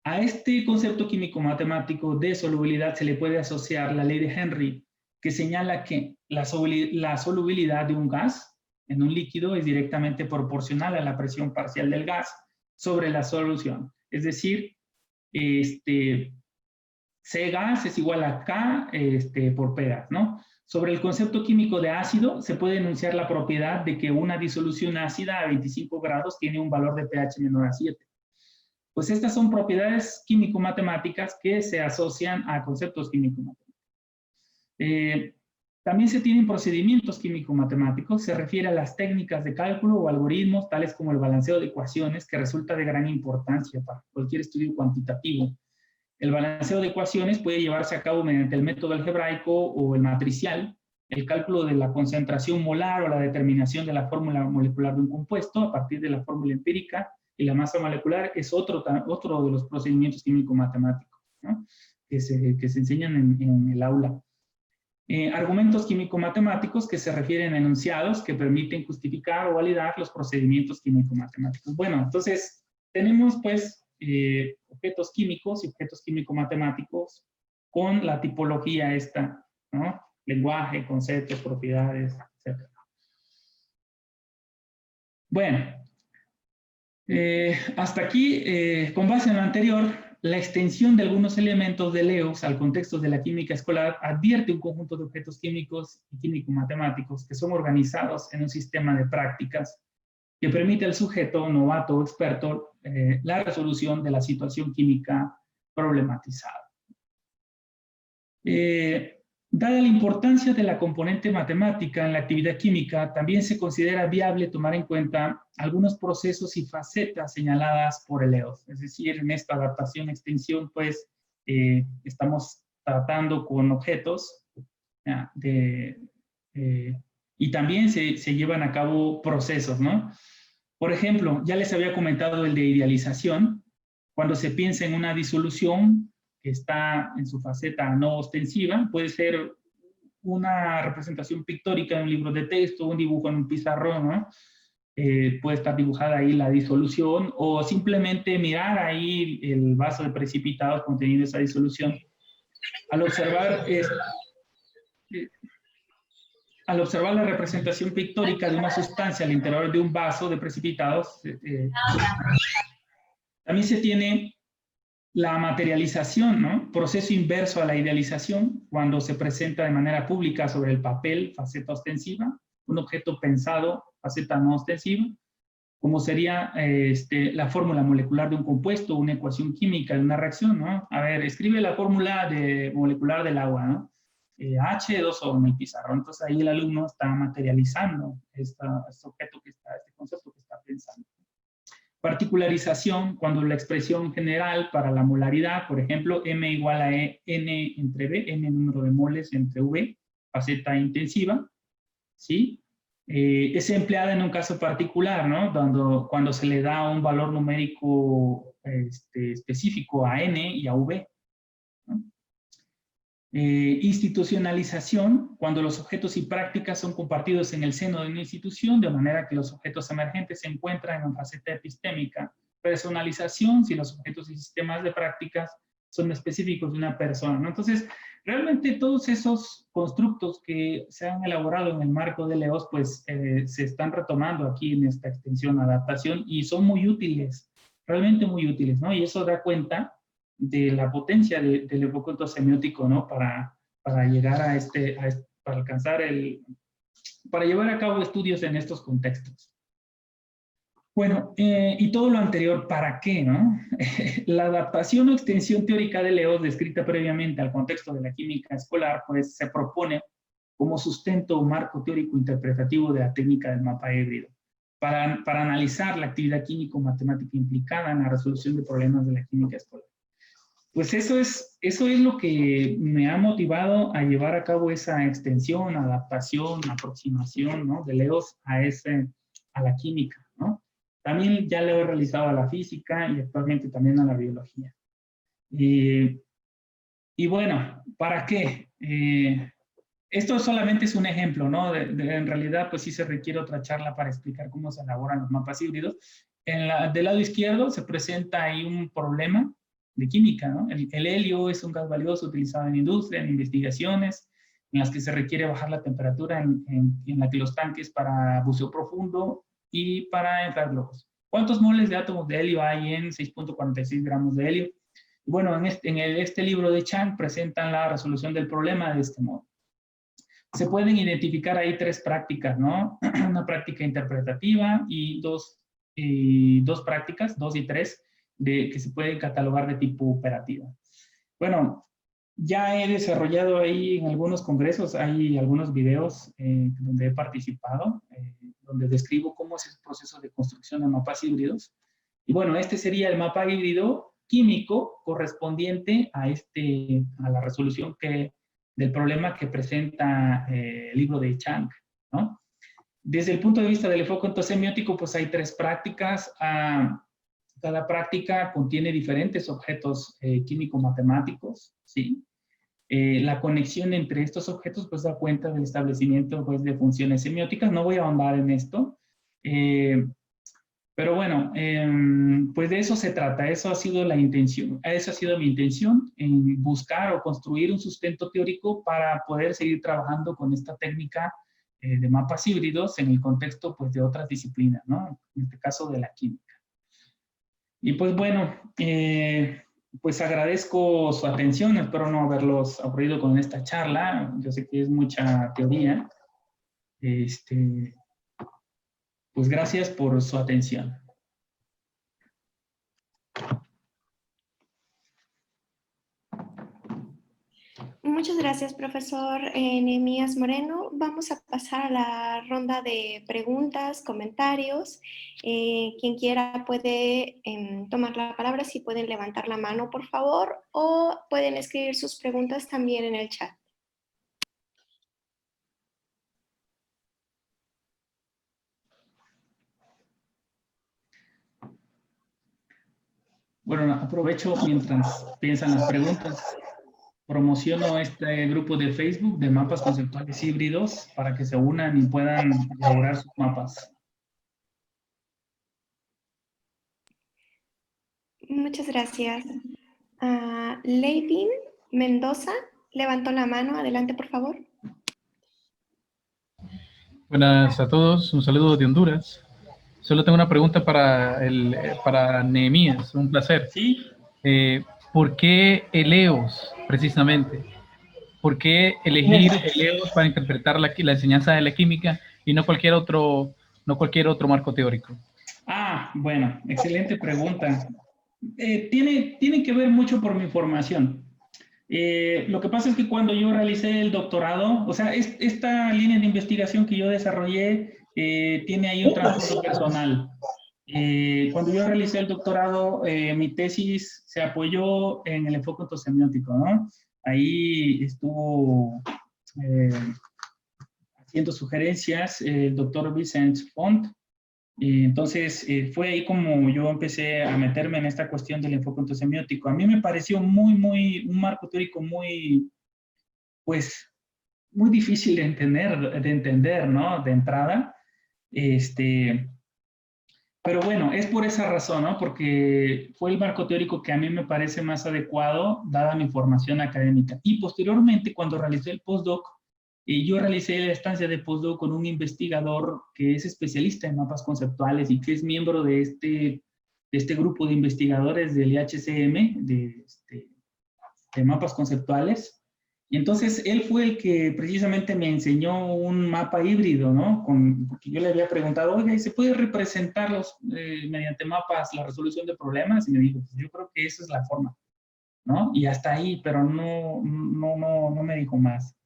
A este concepto químico-matemático de solubilidad se le puede asociar la ley de Henry, que señala que la solubilidad de un gas en un líquido es directamente proporcional a la presión parcial del gas sobre la solución. Es decir, C gas es igual a K por P gas, ¿no? Sobre el concepto químico de ácido, se puede enunciar la propiedad de que una disolución ácida a 25 grados tiene un valor de pH menor a 7. Pues estas son propiedades químico-matemáticas que se asocian a conceptos químico-matemáticos. También se tienen procedimientos químico-matemáticos, se refiere a las técnicas de cálculo o algoritmos, tales como el balanceo de ecuaciones, que resulta de gran importancia para cualquier estudio cuantitativo. El balanceo de ecuaciones puede llevarse a cabo mediante el método algebraico o el matricial, el cálculo de la concentración molar o la determinación de la fórmula molecular de un compuesto a partir de la fórmula empírica, y la masa molecular es otro de los procedimientos químico-matemáticos, ¿no? que se enseñan en el aula. Argumentos químico-matemáticos que se refieren a enunciados que permiten justificar o validar los procedimientos químico-matemáticos. Bueno, entonces tenemos pues objetos químicos y objetos químico-matemáticos con la tipología esta, ¿no? Lenguaje, conceptos, propiedades, etc. Bueno, hasta aquí, con base en lo anterior, la extensión de algunos elementos de Leos al contexto de la química escolar advierte un conjunto de objetos químicos y químico-matemáticos que son organizados en un sistema de prácticas que permite al sujeto, novato o experto, la resolución de la situación química problematizada. Dada la importancia de la componente matemática en la actividad química, también se considera viable tomar en cuenta algunos procesos y facetas señaladas por el LEOS. Es decir, en esta adaptación-extensión, pues, estamos tratando con objetos y también se llevan a cabo procesos, ¿no? Por ejemplo, ya les había comentado el de idealización. Cuando se piensa en una disolución que está en su faceta no ostensiva, puede ser una representación pictórica en un libro de texto, un dibujo en un pizarrón, ¿no? Puede estar dibujada ahí la disolución, o simplemente mirar ahí el vaso de precipitados conteniendo esa disolución. Al observar la representación pictórica de una sustancia al interior de un vaso de precipitados, también se tiene la materialización, ¿no? Proceso inverso a la idealización, cuando se presenta de manera pública sobre el papel, faceta ostensiva, un objeto pensado, faceta no ostensiva, como sería la fórmula molecular de un compuesto, una ecuación química de una reacción, ¿no? A ver, escribe la fórmula molecular del agua, ¿no? H2O en el pizarrón. Entonces ahí el alumno está materializando este concepto que está pensando. Particularización, cuando la expresión general para la molaridad, por ejemplo, M igual a N entre V, N número de moles entre V, faceta intensiva, ¿sí? Es empleada en un caso particular, ¿no? Cuando se le da un valor numérico específico a N y a V, ¿no? Institucionalización, cuando los objetos y prácticas son compartidos en el seno de una institución, de manera que los objetos emergentes se encuentran en faceta epistémica. Personalización, si los objetos y sistemas de prácticas son específicos de una persona, ¿no? Entonces, realmente todos esos constructos que se han elaborado en el marco de LEOS, pues se están retomando aquí en esta extensión adaptación y son muy útiles, realmente muy útiles, ¿no? Y eso da cuenta de la potencia del enfoque ontosemiótico, ¿no? Para llegar para alcanzar para llevar a cabo estudios en estos contextos. Bueno, y todo lo anterior, ¿para qué, no? La adaptación o extensión teórica de LEOS descrita previamente al contexto de la química escolar, pues se propone como sustento o marco teórico interpretativo de la técnica del mapa híbrido, para analizar la actividad químico-matemática implicada en la resolución de problemas de la química escolar. Pues eso es lo que me ha motivado a llevar a cabo esa extensión, adaptación, aproximación, ¿no? De LEOS a la química, ¿no? También ya le he realizado a la física y actualmente también a la biología. Y bueno, ¿para qué? Esto solamente es un ejemplo, ¿no? En realidad, pues sí se requiere otra charla para explicar cómo se elaboran los mapas híbridos. Del lado izquierdo se presenta ahí un problema de química, ¿no? El helio es un gas valioso utilizado en industria, en investigaciones, en las que se requiere bajar la temperatura en la que los tanques para buceo profundo y para infrarrojos. ¿Cuántos moles de átomos de helio hay en 6.46 gramos de helio? Y bueno, en este libro de Chang presentan la resolución del problema de este modo. Se pueden identificar ahí tres prácticas, ¿no? Una práctica interpretativa y dos prácticas, 2 y 3, que se pueden catalogar de tipo operativa. Bueno, ya he desarrollado ahí en algunos congresos, hay algunos videos donde he participado, donde describo cómo es el proceso de construcción de mapas híbridos. Y bueno, este sería el mapa híbrido químico correspondiente a, a la resolución del problema que presenta el libro de Chang, ¿no? Desde el punto de vista del enfoque ontosemiótico, pues hay 3 prácticas. Cada práctica contiene diferentes objetos químico-matemáticos, ¿sí? La conexión entre estos objetos pues da cuenta del establecimiento pues, de funciones semióticas. No voy a ahondar en esto, pero bueno, pues de eso se trata. Eso ha sido la intención, esa ha sido mi intención, en buscar o construir un sustento teórico para poder seguir trabajando con esta técnica de mapas híbridos en el contexto pues, de otras disciplinas, ¿no? En este caso de la química. Y pues bueno, pues agradezco su atención, espero no haberlos aburrido con esta charla, yo sé que es mucha teoría. Pues gracias por su atención. Muchas gracias, profesor Nehemías Moreno. Vamos a pasar a la ronda de preguntas, comentarios. Quien quiera puede tomar la palabra, si pueden levantar la mano, por favor, o pueden escribir sus preguntas también en el chat. Bueno, aprovecho mientras piensan las preguntas. Promociono este grupo de Facebook de mapas conceptuales híbridos para que se unan y puedan elaborar sus mapas. Muchas gracias. Leivin Mendoza levantó la mano. Adelante, por favor. Buenas a todos, un saludo de Honduras. Solo tengo una pregunta para Nehemías, un placer. ¿Sí? ¿Por qué Eleos, precisamente? ¿Por qué elegir Eleos para interpretar la enseñanza de la química y no cualquier otro marco teórico? Bueno, excelente pregunta. Tiene que ver mucho por mi formación. Lo que pasa es que cuando yo realicé el doctorado, o sea, esta línea de investigación que yo desarrollé tiene ahí un trasfondo personal. Cuando yo realicé el doctorado, mi tesis se apoyó en el enfoque ontosemiótico, ¿no? Ahí estuvo haciendo sugerencias el doctor Vicent Font. Entonces, fue ahí como yo empecé a meterme en esta cuestión del enfoque ontosemiótico. A mí me pareció un marco teórico muy difícil de entender, ¿no? De entrada. Pero bueno, es por esa razón, ¿no? Porque fue el marco teórico que a mí me parece más adecuado, dada mi formación académica. Y posteriormente, cuando realicé el postdoc, yo realicé la estancia de postdoc con un investigador que es especialista en mapas conceptuales y que es miembro de este grupo de investigadores del IHCM, de mapas conceptuales. Y entonces él fue el que precisamente me enseñó un mapa híbrido, ¿no? Porque yo le había preguntado, oiga, ¿y se puede representar mediante mapas la resolución de problemas? Y me dijo, pues yo creo que esa es la forma, ¿no? Y hasta ahí, pero no me dijo más,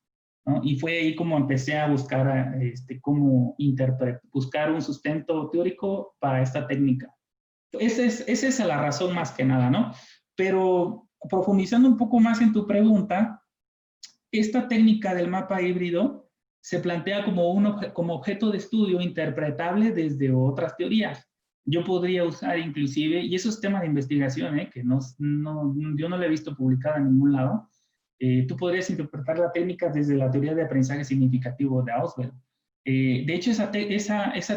¿no? Y fue ahí como empecé a buscar buscar un sustento teórico para esta técnica. Esa es la razón más que nada, ¿no? Pero profundizando un poco más en tu pregunta, esta técnica del mapa híbrido se plantea como objeto de estudio interpretable desde otras teorías. Yo podría usar inclusive, y eso es tema de investigación, que yo no la he visto publicada en ningún lado, tú podrías interpretar la técnica desde la teoría de aprendizaje significativo de Ausubel. De hecho, esa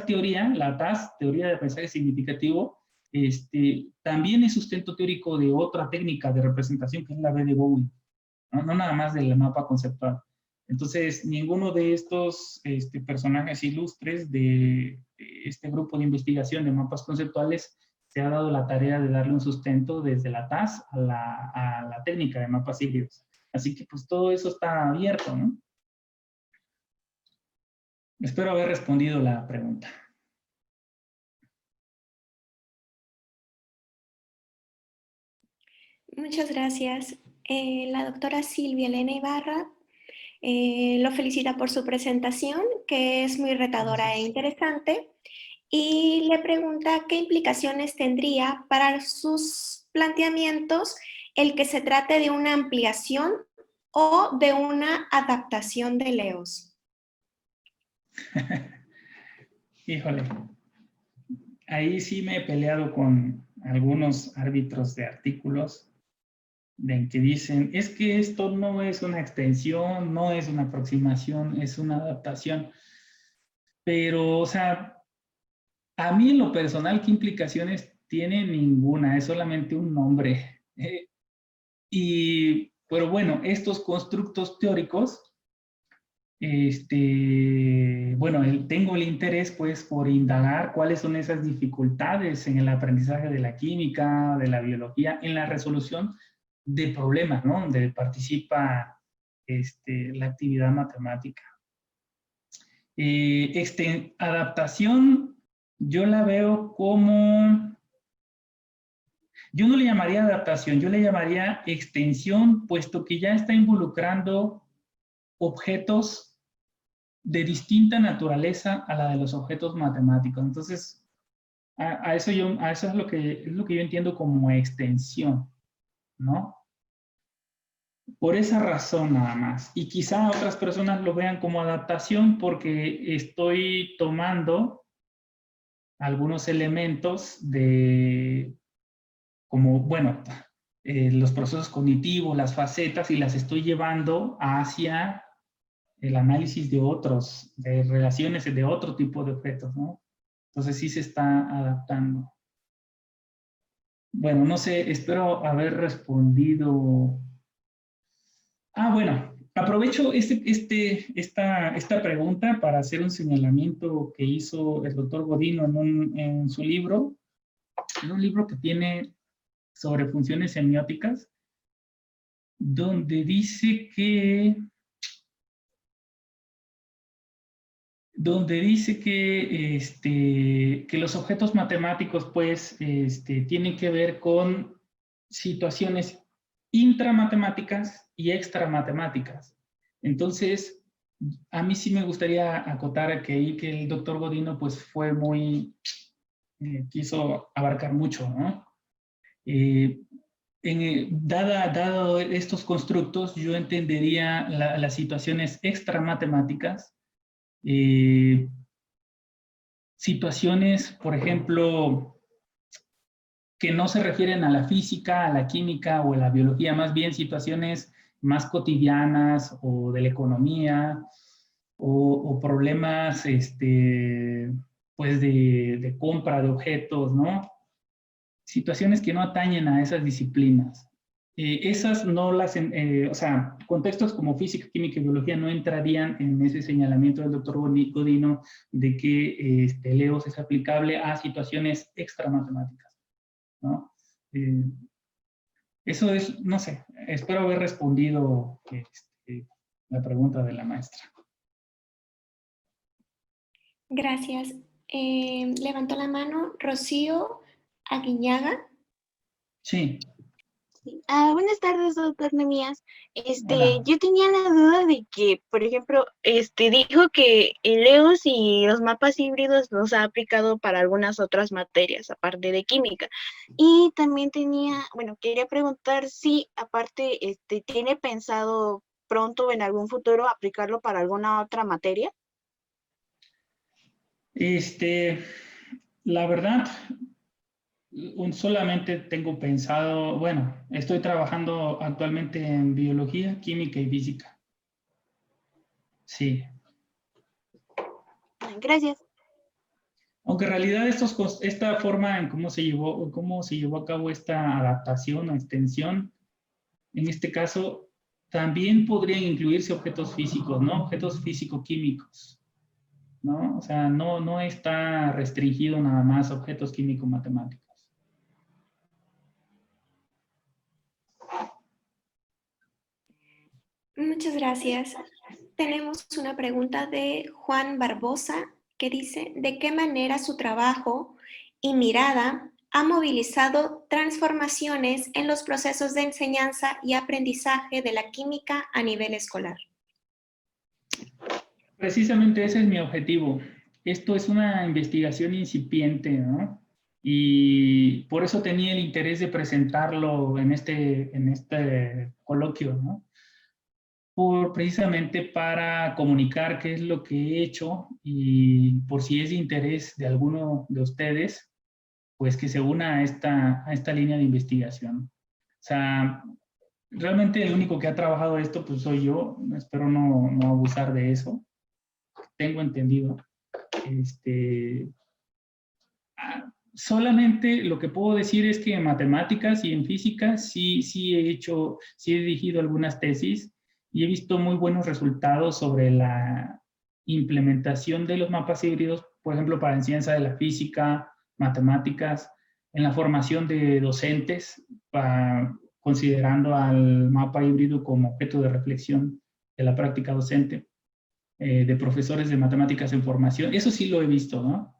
teoría, la TAS, teoría de aprendizaje significativo, también es sustento teórico de otra técnica de representación que es la B de Bowie. No nada más del mapa conceptual. Entonces, ninguno de estos personajes ilustres de este grupo de investigación de mapas conceptuales se ha dado la tarea de darle un sustento desde la TAS a la técnica de mapas híbridos. Así que pues todo eso está abierto, ¿no? Espero haber respondido la pregunta. Muchas gracias. La doctora Silvia Elena Ibarra lo felicita por su presentación, que es muy retadora e interesante, y le pregunta qué implicaciones tendría para sus planteamientos el que se trate de una ampliación o de una adaptación de LEOS. Híjole, ahí sí me he peleado con algunos árbitros de artículos en que dicen, es que esto no es una extensión, no es una aproximación, es una adaptación. Pero, o sea, a mí en lo personal, ¿qué implicaciones tiene? Ninguna, es solamente un nombre. Pero bueno, estos constructos teóricos, bueno, tengo el interés pues por indagar cuáles son esas dificultades en el aprendizaje de la química, de la biología, en la resolución de problemas, ¿no? Donde participa la actividad matemática. Adaptación, yo la veo como, yo no le llamaría adaptación, yo le llamaría extensión, puesto que ya está involucrando objetos de distinta naturaleza a la de los objetos matemáticos. Entonces, a eso es lo que yo entiendo como extensión, ¿no? Por esa razón nada más. Y quizá otras personas lo vean como adaptación porque estoy tomando algunos elementos de, como, bueno, los procesos cognitivos, las facetas, y las estoy llevando hacia el análisis de otros, de relaciones de otro tipo de objetos, ¿no? Entonces sí se está adaptando. Bueno, no sé, espero haber respondido. Bueno, aprovecho esta pregunta para hacer un señalamiento que hizo el doctor Godino en su libro, en un libro que tiene sobre funciones semióticas, donde dice que que los objetos matemáticos pues tienen que ver con situaciones intramatemáticas y extramatemáticas. Entonces, a mí sí me gustaría acotar que el doctor Godino pues fue muy, quiso abarcar mucho, ¿no? Dado estos constructos, yo entendería las situaciones extramatemáticas, situaciones, por ejemplo, que no se refieren a la física, a la química o a la biología, más bien situaciones más cotidianas o de la economía o problemas pues de compra de objetos, ¿no? Situaciones que no atañen a esas disciplinas. Esas no las, o sea, contextos como física, química y biología no entrarían en ese señalamiento del doctor Godino de que LEOS es aplicable a situaciones extramatemáticas, ¿no? Eso es, no sé, espero haber respondido la pregunta de la maestra. Gracias. Levantó la mano Rocío Aguiñaga. Sí. Buenas tardes, doctor Nemías. Hola. Yo tenía la duda de que, por ejemplo, dijo que el LEOS y los mapas híbridos los ha aplicado para algunas otras materias, aparte de química. Y también quería preguntar si, aparte, tiene pensado pronto, en algún futuro, aplicarlo para alguna otra materia. La verdad, solamente tengo pensado, bueno, estoy trabajando actualmente en biología, química y física. Sí. Gracias. Aunque en realidad esta forma en cómo se llevó a cabo esta adaptación o extensión, en este caso, también podrían incluirse objetos físicos, ¿no? Objetos físico-químicos, ¿no? O sea, no está restringido nada más a objetos químico-matemáticos. Muchas gracias. Tenemos una pregunta de Juan Barbosa que dice, ¿de qué manera su trabajo y mirada ha movilizado transformaciones en los procesos de enseñanza y aprendizaje de la química a nivel escolar? Precisamente ese es mi objetivo. esto es una investigación incipiente, ¿no? Y por eso tenía el interés de presentarlo en este coloquio, ¿no? Precisamente para comunicar qué es lo que he hecho y por si es de interés de alguno de ustedes, pues que se una a esta línea de investigación. O sea, realmente el único que ha trabajado esto, pues soy yo. Espero no abusar de eso. Tengo entendido. Solamente lo que puedo decir es que en matemáticas y en física sí he dirigido algunas tesis y he visto muy buenos resultados sobre la implementación de los mapas híbridos, por ejemplo, para enseñanza de la física, matemáticas, en la formación de docentes, considerando al mapa híbrido como objeto de reflexión de la práctica docente, de profesores de matemáticas en formación. Eso sí lo he visto, ¿no?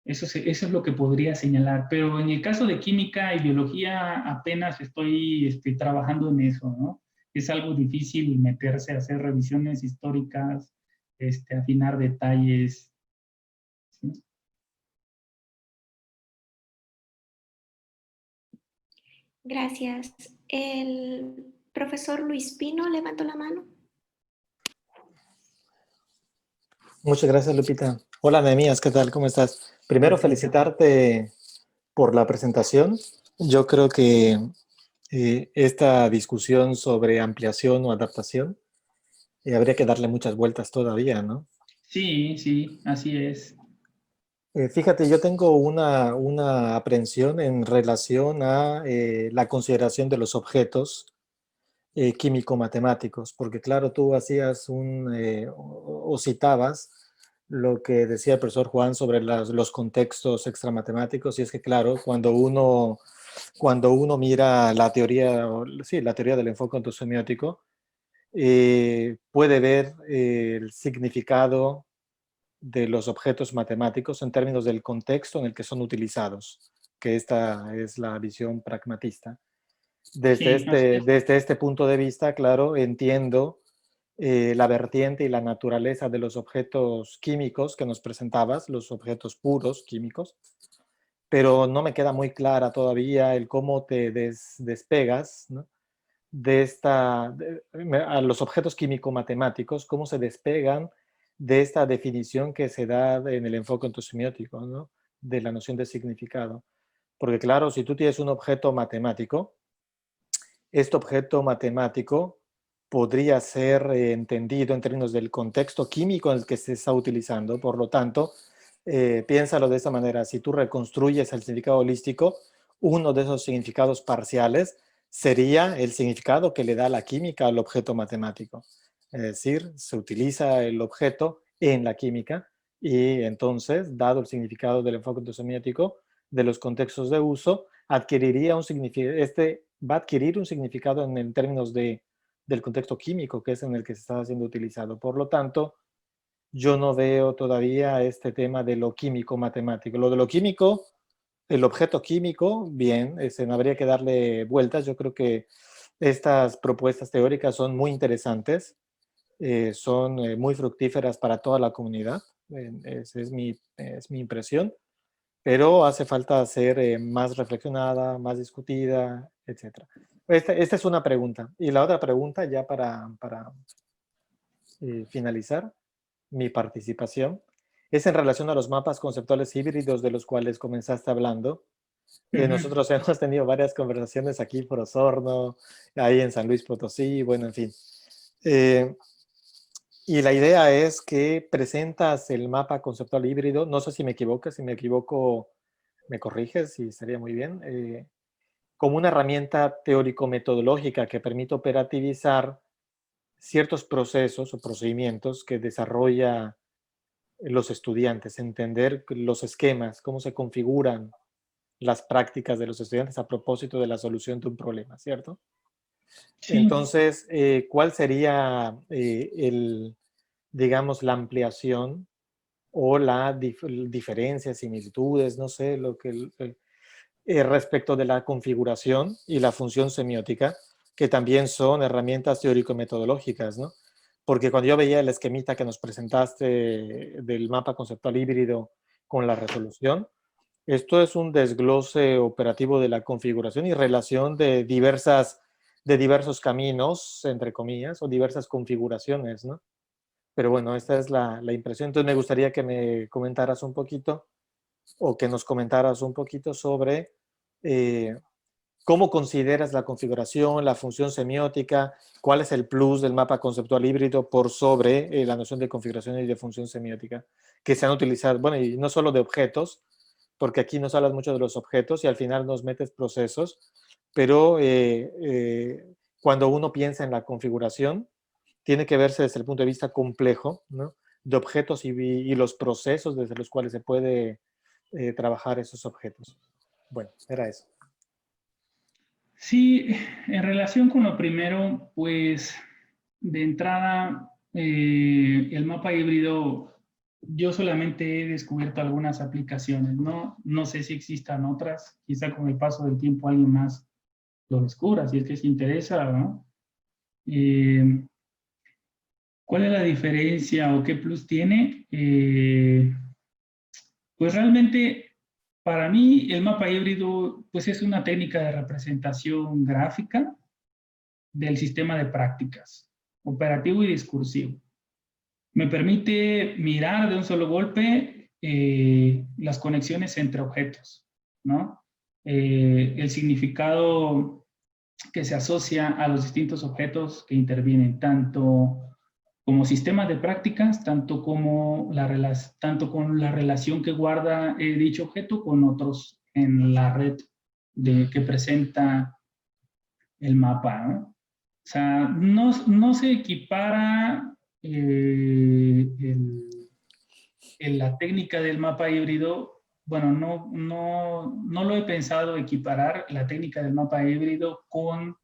Eso es lo que podría señalar, pero en el caso de química y biología apenas estoy trabajando en eso, ¿no? Es algo difícil meterse a hacer revisiones históricas, afinar detalles, ¿sí? Gracias. El profesor Luis Pino levantó la mano. Muchas gracias, Lupita. Hola, Nehemías, ¿qué tal? ¿Cómo estás? Primero, felicitarte por la presentación. Yo creo que esta discusión sobre ampliación o adaptación habría que darle muchas vueltas todavía, ¿no? Sí, así es. Fíjate, yo tengo una aprehensión en relación a la consideración de los objetos químico-matemáticos, porque claro, tú hacías o citabas lo que decía el profesor Juan sobre los contextos extramatemáticos, y es que claro, cuando uno mira la teoría, la teoría del enfoque ontosemiótico, puede ver el significado de los objetos matemáticos en términos del contexto en el que son utilizados, que esta es la visión pragmatista. Desde este punto de vista, claro, entiendo la vertiente y la naturaleza de los objetos químicos que nos presentabas, los objetos puros químicos, pero no me queda muy clara todavía el cómo te despegas, ¿no? A los objetos químico-matemáticos, cómo se despegan de esta definición que se da en el enfoque ontosemiótico, ¿no? De la noción de significado. Porque claro, si tú tienes un objeto matemático, este objeto matemático podría ser entendido en términos del contexto químico en el que se está utilizando. Por lo tanto, piénsalo de esta manera. Si tú reconstruyes el significado holístico, uno de esos significados parciales sería el significado que le da la química al objeto matemático. Es decir, se utiliza el objeto en la química y entonces, dado el significado del enfoque ontosemiótico de los contextos de uso, adquiriría un significado, va a adquirir un significado en términos del contexto químico, que es en el que se está siendo utilizado. Por lo tanto, yo no veo todavía este tema de lo químico matemático. Lo de lo químico, el objeto químico, bien, no habría que darle vueltas. Yo creo que estas propuestas teóricas son muy interesantes, son muy fructíferas para toda la comunidad. Es mi impresión. Pero hace falta ser más reflexionada, más discutida, etc. Esta es una pregunta. Y la otra pregunta, ya para finalizar mi participación, es en relación a los mapas conceptuales híbridos de los cuales comenzaste hablando. Nosotros hemos tenido varias conversaciones aquí por Osorno, ahí en San Luis Potosí, bueno, en fin. Y la idea es que presentas el mapa conceptual híbrido, no sé si me equivoco, me corriges y sería muy bien, como una herramienta teórico-metodológica que permite operativizar ciertos procesos o procedimientos que desarrolla los estudiantes, entender los esquemas, cómo se configuran las prácticas de los estudiantes a propósito de la solución de un problema, ¿cierto? Sí. Entonces, ¿cuál sería digamos, la ampliación o la diferencias, similitudes, no sé, respecto de la configuración y la función semiótica, que también son herramientas teórico-metodológicas, ¿no? porque cuando yo veía el esquemita que nos presentaste del mapa conceptual híbrido con la resolución, esto es un desglose operativo de la configuración y relación de diversos caminos, entre comillas, o diversas configuraciones, ¿no? Pero bueno, esta es la impresión. Entonces me gustaría que me comentaras un poquito, o que nos comentaras un poquito sobre ¿cómo consideras la configuración, la función semiótica? ¿Cuál es el plus del mapa conceptual híbrido por sobre la noción de configuración y de función semiótica que se han utilizado? Bueno, y no solo de objetos, porque aquí nos hablas mucho de los objetos y al final nos metes procesos, pero cuando uno piensa en la configuración, tiene que verse desde el punto de vista complejo, ¿no? De objetos y los procesos desde los cuales se puede trabajar esos objetos. Bueno, era eso. Sí, en relación con lo primero, pues de entrada, el mapa híbrido, yo solamente he descubierto algunas aplicaciones, no sé si existan otras, quizá con el paso del tiempo alguien más lo descubra, si es que se interesa, ¿no? ¿Cuál es la diferencia o qué plus tiene? Pues realmente, para mí, el mapa híbrido pues es una técnica de representación gráfica del sistema de prácticas, operativo y discursivo. Me permite mirar de un solo golpe las conexiones entre objetos, ¿no? El significado que se asocia a los distintos objetos que intervienen, tanto como sistemas de prácticas, tanto con la relación que guarda dicho objeto con otros en la red que presenta el mapa, ¿no? O sea, no se equipara la técnica del mapa híbrido. Bueno, no lo he pensado equiparar la técnica del mapa híbrido con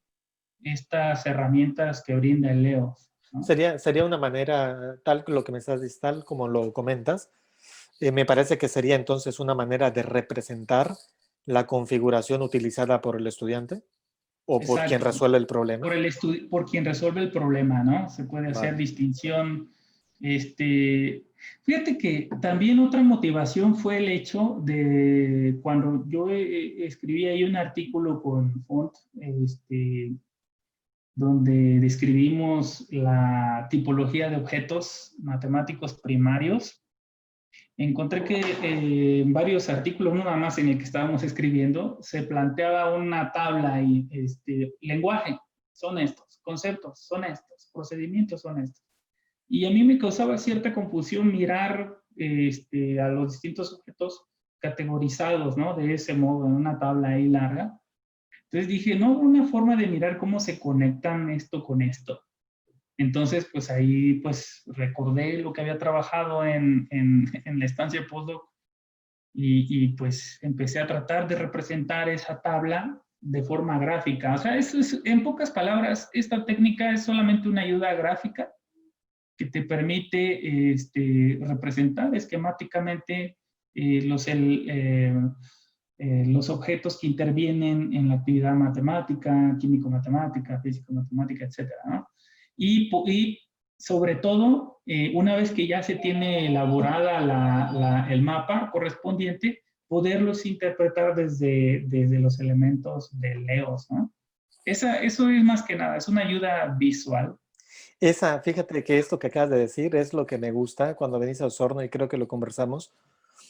estas herramientas que brinda el LEOS, ¿no? Sería una manera, tal como lo comentas, me parece que sería entonces una manera de representar la configuración utilizada por el estudiante o por quien Exacto. resuelve el problema. Por quien resuelve el problema, ¿no? Se puede hacer Vale. distinción. Fíjate que también otra motivación fue el hecho de cuando yo escribí ahí un artículo con Font, donde describimos la tipología de objetos matemáticos primarios. Encontré que en varios artículos, no nada más en el que estábamos escribiendo, se planteaba una tabla y lenguaje, son estos, conceptos, son estos, procedimientos, son estos. Y a mí me causaba cierta confusión mirar a los distintos objetos categorizados, ¿no? De ese modo, en una tabla ahí larga. Entonces dije, no, una forma de mirar cómo se conectan esto con esto. Entonces, pues ahí pues recordé lo que había trabajado en la estancia postdoc y pues empecé a tratar de representar esa tabla de forma gráfica. O sea, en pocas palabras, esta técnica es solamente una ayuda gráfica que te permite representar esquemáticamente los objetos que intervienen en la actividad matemática, químico-matemática, físico-matemática, etcétera, ¿no? Y sobre todo, una vez que ya se tiene elaborada el mapa correspondiente, poderlos interpretar desde los elementos del LEOS, ¿no? Eso es más que nada, es una ayuda visual. Fíjate que esto que acabas de decir es lo que me gusta cuando venís a Osorno y creo que lo conversamos.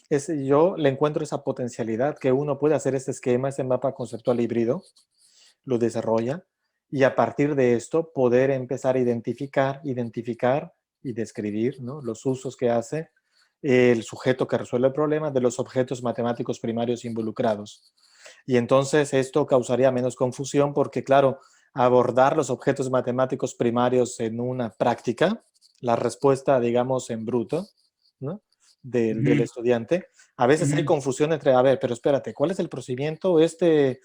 Yo le encuentro esa potencialidad que uno puede hacer este esquema, este mapa conceptual híbrido, lo desarrolla y a partir de esto poder empezar a identificar y describir, ¿no? Los usos que hace el sujeto que resuelve el problema de los objetos matemáticos primarios involucrados. Y entonces esto causaría menos confusión porque, claro, abordar los objetos matemáticos primarios en una práctica, la respuesta, digamos, en bruto, ¿no? del estudiante, a veces hay confusión entre, a ver, pero espérate, ¿cuál es el procedimiento? Este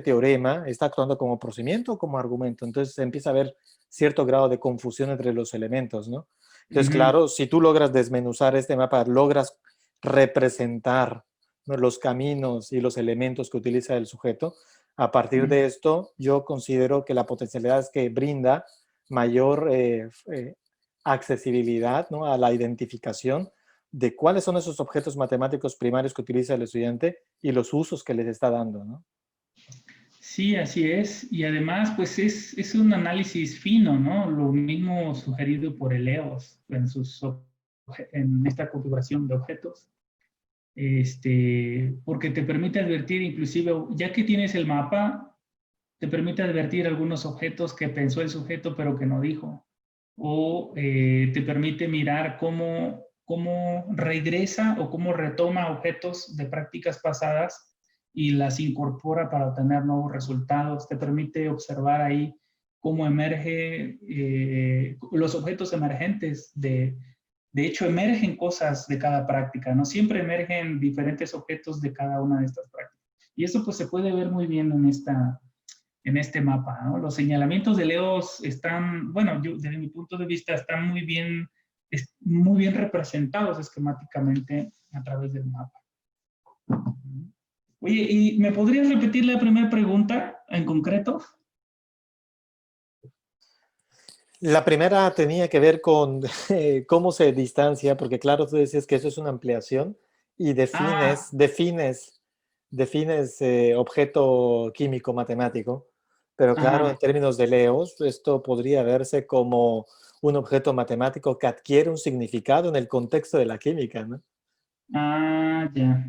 teorema está actuando como procedimiento o como argumento. Entonces empieza a haber cierto grado de confusión entre los elementos, ¿no? Entonces, claro, si tú logras desmenuzar este mapa, logras representar, ¿no? Los caminos y los elementos que utiliza el sujeto, a partir de esto yo considero que la potencialidad que brinda mayor accesibilidad, ¿no?, a la identificación de cuáles son esos objetos matemáticos primarios que utiliza el estudiante y los usos que les está dando, ¿no? Sí, así es. Y además, pues es un análisis fino, ¿no? Lo mismo sugerido por el EOS en esta configuración de objetos. Porque te permite advertir, inclusive, ya que tienes el mapa, te permite advertir algunos objetos que pensó el sujeto pero que no dijo. O te permite mirar cómo regresa o cómo retoma objetos de prácticas pasadas y las incorpora para obtener nuevos resultados. Te permite observar ahí cómo emerge los objetos emergentes. De hecho, emergen cosas de cada práctica, ¿no? Siempre emergen diferentes objetos de cada una de estas prácticas. Y eso pues se puede ver muy bien en este mapa, ¿no? Los señalamientos de EOS están, bueno, desde mi punto de vista, están muy bien representados esquemáticamente a través del mapa. Oye, ¿y me podrías repetir la primera pregunta en concreto? La primera tenía que ver con cómo se distancia, porque claro, tú decías que eso es una ampliación y defines objeto químico matemático, pero claro, en términos de EOS, esto podría verse como un objeto matemático que adquiere un significado en el contexto de la química, ¿no? Ya.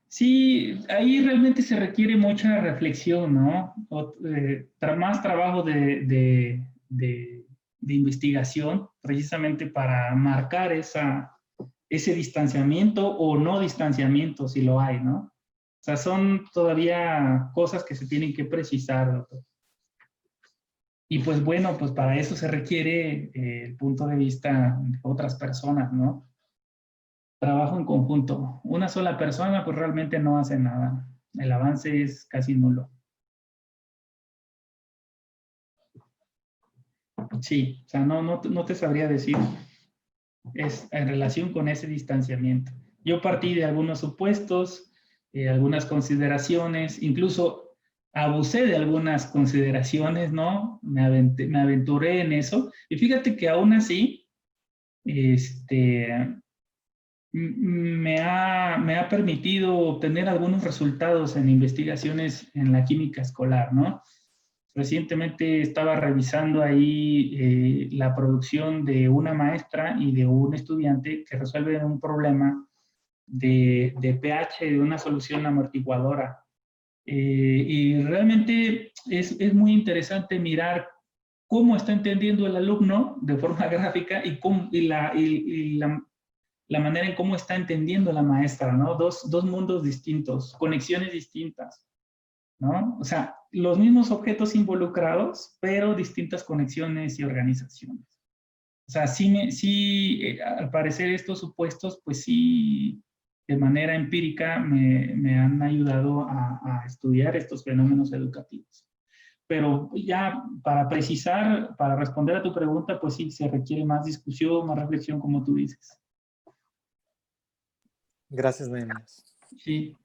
Sí, ahí realmente se requiere mucha reflexión, ¿no? Más trabajo de investigación, precisamente para marcar ese distanciamiento o no distanciamiento, si lo hay, ¿no? O sea, son todavía cosas que se tienen que precisar, doctor. Y pues bueno, pues para eso se requiere el punto de vista de otras personas, ¿no? Trabajo en conjunto. Una sola persona pues realmente no hace nada. El avance es casi nulo. Sí, o sea, no te sabría decir. Es en relación con ese distanciamiento. Yo partí de algunos supuestos, algunas consideraciones, incluso abusé de algunas consideraciones, ¿no? Me aventuré en eso. Y fíjate que aún así, me ha permitido obtener algunos resultados en investigaciones en la química escolar, ¿no? Recientemente estaba revisando ahí la producción de una maestra y de un estudiante que resuelven un problema de pH de una solución amortiguadora. Y realmente es muy interesante mirar cómo está entendiendo el alumno de forma gráfica y la manera en cómo está entendiendo la maestra, ¿no? Dos mundos distintos, conexiones distintas, ¿no? O sea, los mismos objetos involucrados, pero distintas conexiones y organizaciones. O sea, al parecer estos supuestos, pues sí, de manera empírica me han ayudado a estudiar estos fenómenos educativos. Pero ya para precisar, para responder a tu pregunta, pues sí, se requiere más discusión, más reflexión, como tú dices. Gracias, Nehemías. Sí.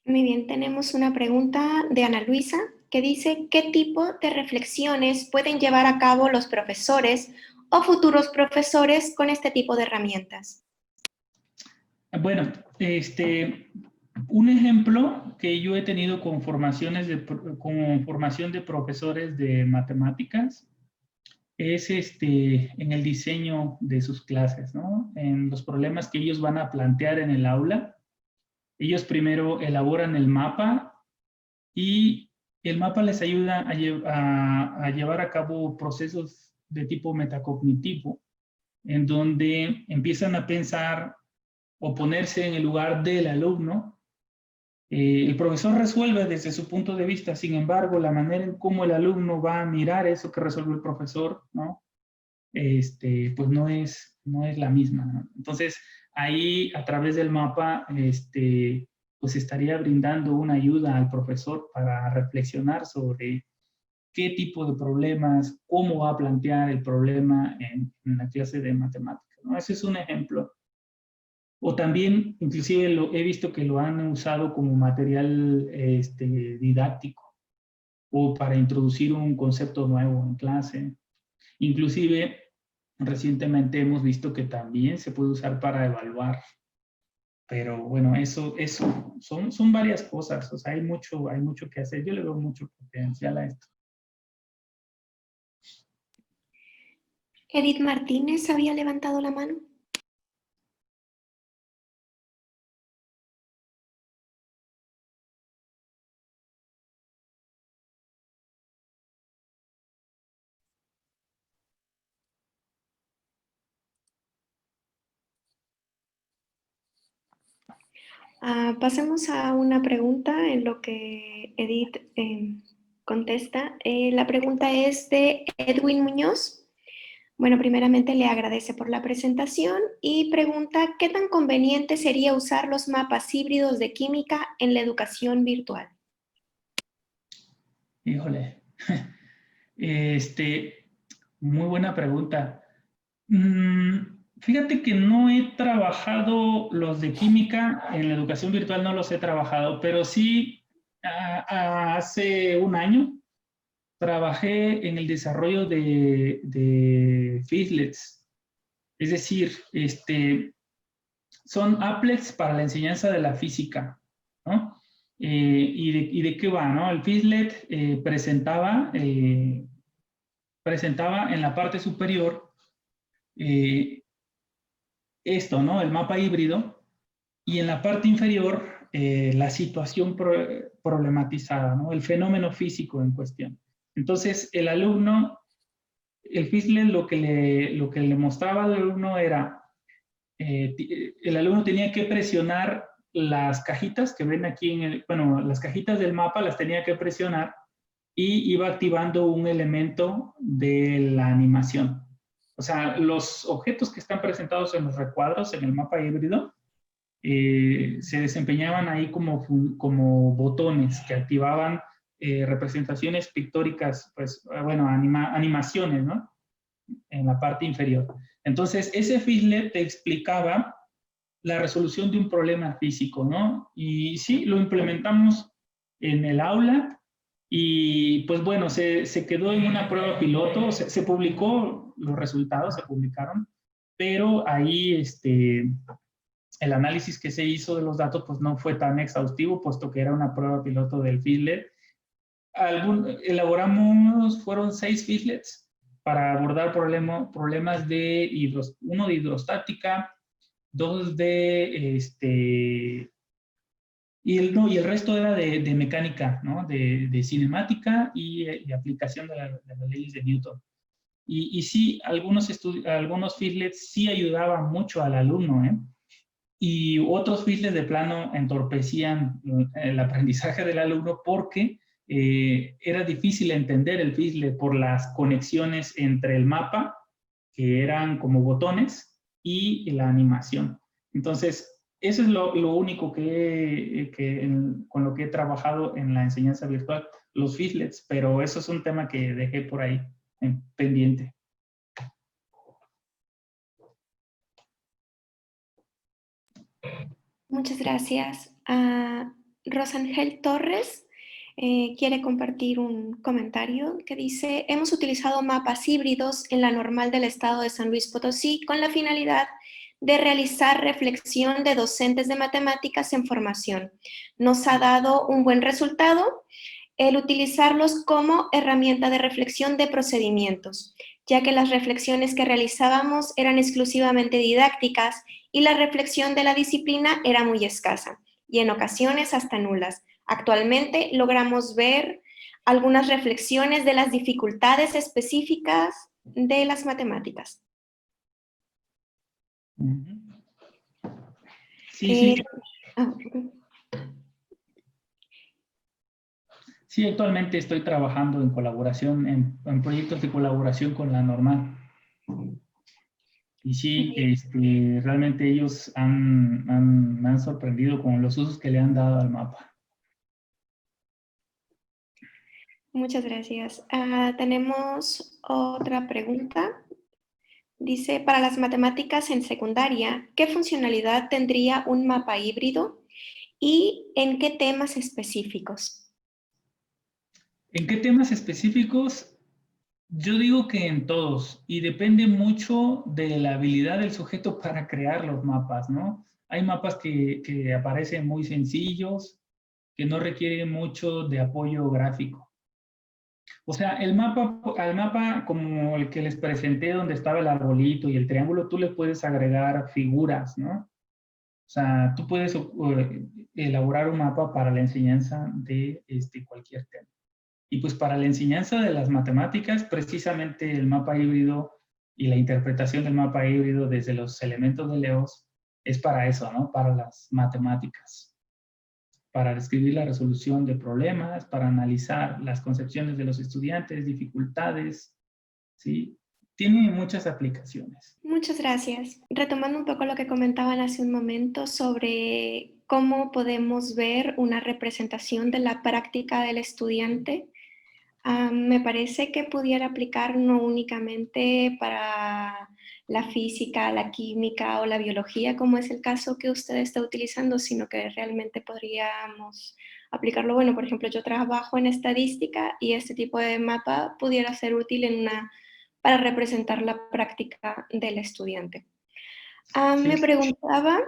Muy bien, tenemos una pregunta de Ana Luisa que dice, ¿qué tipo de reflexiones pueden llevar a cabo los profesores o futuros profesores con este tipo de herramientas? Bueno, un ejemplo que yo he tenido con formación de profesores de matemáticas es en el diseño de sus clases, ¿no? En los problemas que ellos van a plantear en el aula. Ellos primero elaboran el mapa y el mapa les ayuda a llevar a cabo procesos de tipo metacognitivo, en donde empiezan a pensar o ponerse en el lugar del alumno. El profesor resuelve desde su punto de vista, sin embargo, la manera en cómo el alumno va a mirar eso que resuelve el profesor, ¿no? Pues no es la misma, ¿no? Entonces, ahí a través del mapa, pues estaría brindando una ayuda al profesor para reflexionar sobre qué tipo de problemas, cómo va a plantear el problema en la clase de matemáticas, ¿no? Ese es un ejemplo. O también, inclusive he visto que lo han usado como material didáctico. o para introducir un concepto nuevo en clase. Inclusive, recientemente hemos visto que también se puede usar para evaluar. Pero bueno, eso son varias cosas. O sea, hay mucho que hacer. Yo le veo mucho potencial a esto. Edith Martínez había levantado la mano. Pasemos a una pregunta en lo que Edith contesta. La pregunta es de Edwin Muñoz. Bueno, primeramente le agradece por la presentación y pregunta, ¿qué tan conveniente sería usar los mapas híbridos de química en la educación virtual? Híjole. Muy buena pregunta. Fíjate que no he trabajado los de química, en la educación virtual no los he trabajado, pero sí hace un año trabajé en el desarrollo de Fizlets. Es decir, son applets para la enseñanza de la física, ¿no? ¿Y de qué va, no? El Fizlet presentaba en la parte superior esto, ¿no? El mapa híbrido, y en la parte inferior la situación problematizada, ¿no? El fenómeno físico en cuestión. Entonces, el alumno, el Fizlet lo que le mostraba al alumno era, el alumno tenía que presionar las cajitas que ven aquí las cajitas del mapa las tenía que presionar y iba activando un elemento de la animación. O sea, los objetos que están presentados en los recuadros en el mapa híbrido se desempeñaban ahí como botones que activaban representaciones pictóricas, pues, bueno, animaciones, ¿no? En la parte inferior. Entonces, ese Fizlet te explicaba la resolución de un problema físico, ¿no? Y sí, lo implementamos en el aula y, pues bueno, se quedó en una prueba piloto, se publicó, los resultados se publicaron, pero ahí el análisis que se hizo de los datos pues no fue tan exhaustivo, puesto que era una prueba piloto del Fizlet. Fueron 6 Fizlets para abordar problemas uno de hidrostática, 2 y el resto era de mecánica, ¿no? De cinemática y de aplicación de las leyes de Newton. Y sí, algunos Fizlets sí ayudaban mucho al alumno, ¿eh? Y otros Fizlets de plano entorpecían el aprendizaje del alumno porque era difícil entender el Fizlet por las conexiones entre el mapa, que eran como botones, y la animación. Entonces, eso es lo único con lo que he trabajado en la enseñanza virtual, los Fizlets, pero eso es un tema que dejé por ahí pendiente. Muchas gracias. Rosangel Torres quiere compartir un comentario que dice, hemos utilizado mapas híbridos en la normal del estado de San Luis Potosí con la finalidad de realizar reflexión de docentes de matemáticas en formación. Nos ha dado un buen resultado el utilizarlos como herramienta de reflexión de procedimientos, ya que las reflexiones que realizábamos eran exclusivamente didácticas y la reflexión de la disciplina era muy escasa y en ocasiones hasta nulas. Actualmente logramos ver algunas reflexiones de las dificultades específicas de las matemáticas. Sí. Sí, actualmente estoy trabajando en colaboración, en proyectos de colaboración con la normal. Y sí, realmente ellos me han sorprendido con los usos que le han dado al mapa. Muchas gracias. Tenemos otra pregunta. Dice, para las matemáticas en secundaria, ¿qué funcionalidad tendría un mapa híbrido y en qué temas específicos? ¿En qué temas específicos? Yo digo que en todos, y depende mucho de la habilidad del sujeto para crear los mapas, ¿no? Hay mapas que aparecen muy sencillos, que no requieren mucho de apoyo gráfico. O sea, al mapa como el que les presenté, donde estaba el arbolito y el triángulo, tú le puedes agregar figuras, ¿no? O sea, tú puedes elaborar un mapa para la enseñanza de cualquier tema. Y pues para la enseñanza de las matemáticas, precisamente el mapa híbrido y la interpretación del mapa híbrido desde los elementos de LEOS es para eso, ¿no? Para las matemáticas. Para describir la resolución de problemas, para analizar las concepciones de los estudiantes, dificultades, ¿sí? Tiene muchas aplicaciones. Muchas gracias. Retomando un poco lo que comentaban hace un momento sobre cómo podemos ver una representación de la práctica del estudiante, me parece que pudiera aplicar no únicamente para la física, la química o la biología, como es el caso que usted está utilizando, sino que realmente podríamos aplicarlo. Bueno, por ejemplo, yo trabajo en estadística y este tipo de mapa pudiera ser útil para representar la práctica del estudiante. Me preguntaba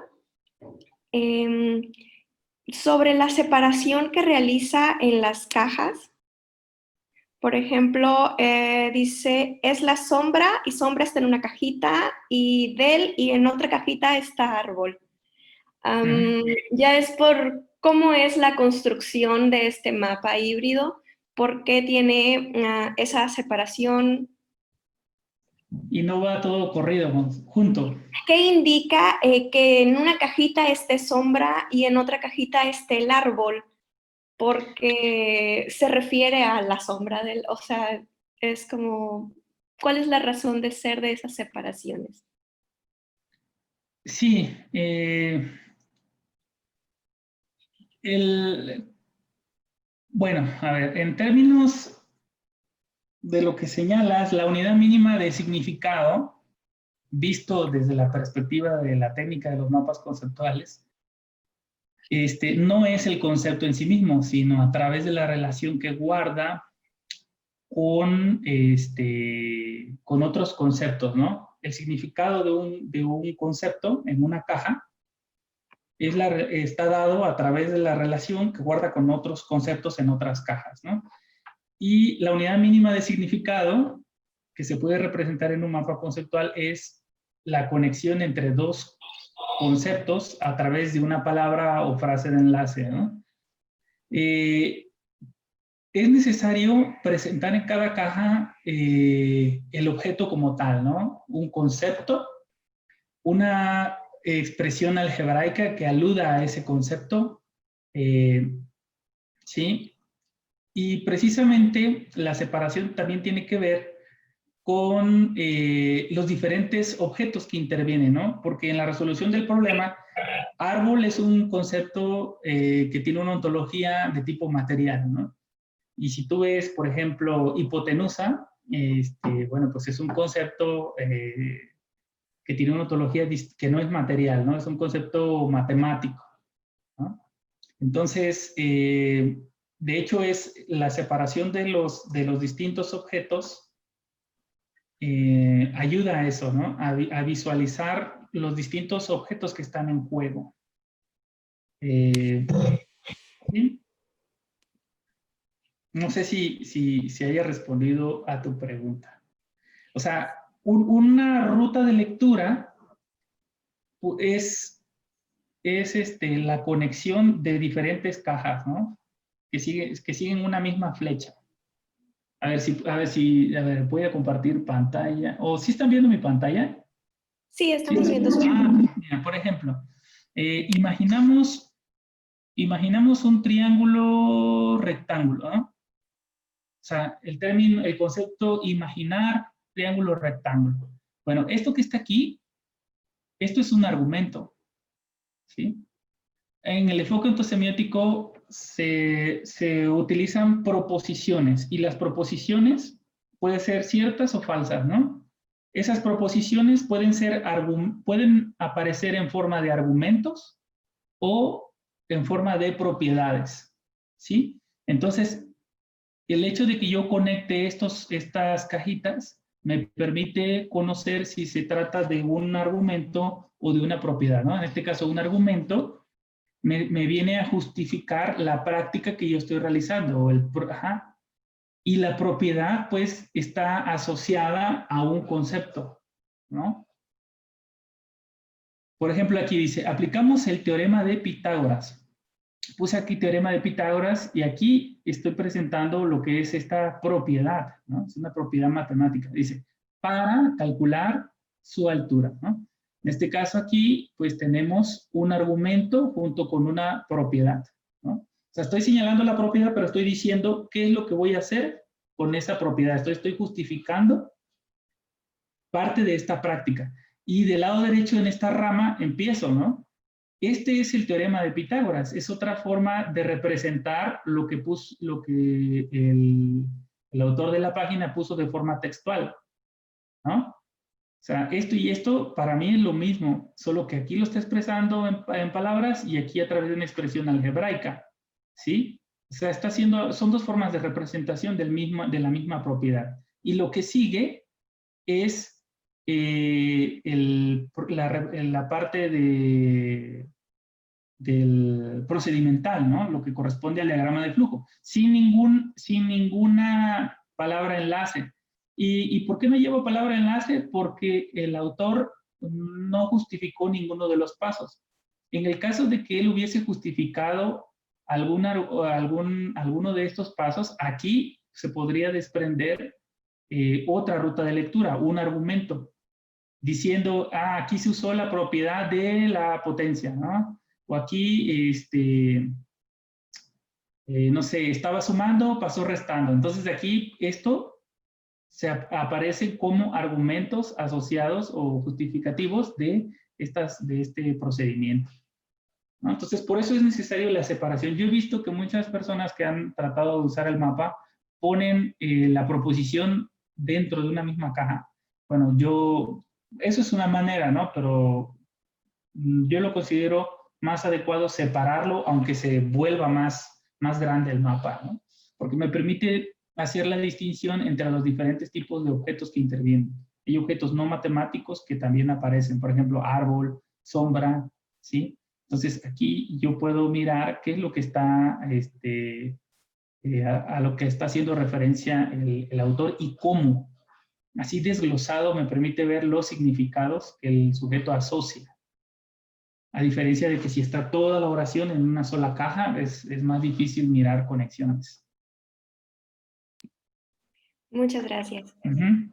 sobre la separación que realiza en las cajas. Por ejemplo, dice, es la sombra y sombra está en una cajita y del y en otra cajita está árbol. Ya es por cómo es la construcción de este mapa híbrido, por qué tiene esa separación. Y no va todo corrido, junto. ¿Qué indica que en una cajita esté sombra y en otra cajita esté el árbol? Porque se refiere a la sombra del, o sea, es como, ¿cuál es la razón de ser de esas separaciones? Sí, bueno, a ver, en términos de lo que señalas, la unidad mínima de significado, visto desde la perspectiva de la técnica de los mapas conceptuales, no es el concepto en sí mismo, sino a través de la relación que guarda con otros conceptos, ¿no? El significado de un concepto en una caja está dado a través de la relación que guarda con otros conceptos en otras cajas, ¿no? Y la unidad mínima de significado que se puede representar en un mapa conceptual es la conexión entre dos conceptos a través de una palabra o frase de enlace, ¿no? Es necesario presentar en cada caja el objeto como tal, ¿no? Un concepto, una expresión algebraica que aluda a ese concepto, ¿sí? Y precisamente la separación también tiene que ver con los diferentes objetos que intervienen, ¿no? Porque en la resolución del problema, árbol es un concepto que tiene una ontología de tipo material, ¿no? Y si tú ves, por ejemplo, hipotenusa, bueno, pues es un concepto que tiene una ontología que no es material, ¿no? Es un concepto matemático, ¿no? Entonces, de hecho, es la separación de los distintos objetos ayuda a eso, ¿no? A visualizar los distintos objetos que están en juego. ¿Sí? No sé si haya respondido a tu pregunta. O sea, una ruta de lectura es la conexión de diferentes cajas, ¿no? Que siguen una misma flecha. A ver, voy a compartir pantalla. ¿O sí están viendo mi pantalla? Sí, estamos viendo su... Mira, por ejemplo, imaginamos un triángulo rectángulo, ¿no? O sea, el concepto imaginar triángulo rectángulo. Bueno, esto que está aquí, esto es un argumento, ¿sí? En el enfoque ontosemiótico se utilizan proposiciones y las proposiciones pueden ser ciertas o falsas, ¿no? Esas proposiciones pueden aparecer en forma de argumentos o en forma de propiedades, ¿sí? Entonces, el hecho de que yo conecte estas cajitas me permite conocer si se trata de un argumento o de una propiedad, ¿no? En este caso, un argumento me viene a justificar la práctica que yo estoy realizando. Y la propiedad, pues, está asociada a un concepto, ¿no? Por ejemplo, aquí dice, aplicamos el teorema de Pitágoras. Puse aquí teorema de Pitágoras y aquí estoy presentando lo que es esta propiedad, ¿no? Es una propiedad matemática. Dice, para calcular su altura, ¿no? En este caso aquí, pues tenemos un argumento junto con una propiedad, ¿no? O sea, estoy señalando la propiedad, pero estoy diciendo qué es lo que voy a hacer con esa propiedad. Estoy justificando parte de esta práctica. Y del lado derecho en esta rama empiezo, ¿no? Este es el teorema de Pitágoras. Es otra forma de representar lo que el autor de la página puso de forma textual, ¿no? O sea, esto y esto para mí es lo mismo, solo que aquí lo está expresando en palabras y aquí a través de una expresión algebraica, ¿sí? O sea, son dos formas de representación de la misma propiedad. Y lo que sigue es la parte del procedimental, ¿no? Lo que corresponde al diagrama de flujo, sin ninguna palabra enlace. ¿Y por qué no llevo palabra enlace? Porque el autor no justificó ninguno de los pasos. En el caso de que él hubiese justificado alguno de estos pasos, aquí se podría desprender otra ruta de lectura, un argumento, diciendo, aquí se usó la propiedad de la potencia, ¿no? O aquí, no sé, estaba sumando, pasó restando. Entonces aquí esto aparece como argumentos asociados o justificativos de este procedimiento, ¿no? Entonces por eso es necesario la separación. Yo he visto que muchas personas que han tratado de usar el mapa ponen la proposición dentro de una misma caja. Bueno, eso es una manera, ¿no? Pero yo lo considero más adecuado separarlo, aunque se vuelva más grande el mapa, ¿no? Porque me permite hacer la distinción entre los diferentes tipos de objetos que intervienen. Hay objetos no matemáticos que también aparecen, por ejemplo, árbol, sombra, ¿sí? Entonces aquí yo puedo mirar qué es lo que está, a lo que está haciendo referencia el autor y cómo. Así desglosado me permite ver los significados que el sujeto asocia. A diferencia de que si está toda la oración en una sola caja, es más difícil mirar conexiones. Muchas gracias. Uh-huh.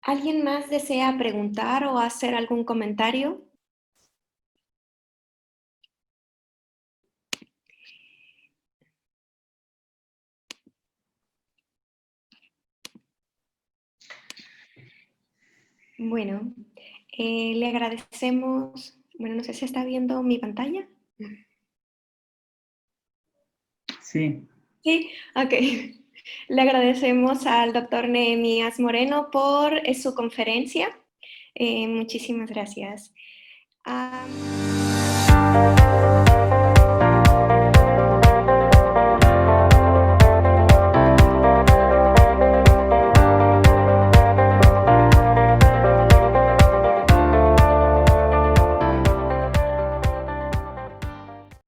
¿Alguien más desea preguntar o hacer algún comentario? Bueno, le agradecemos. Bueno, no sé si está viendo mi pantalla. Sí. Sí, ok. Le agradecemos al doctor Nehemías Moreno por su conferencia. Muchísimas gracias.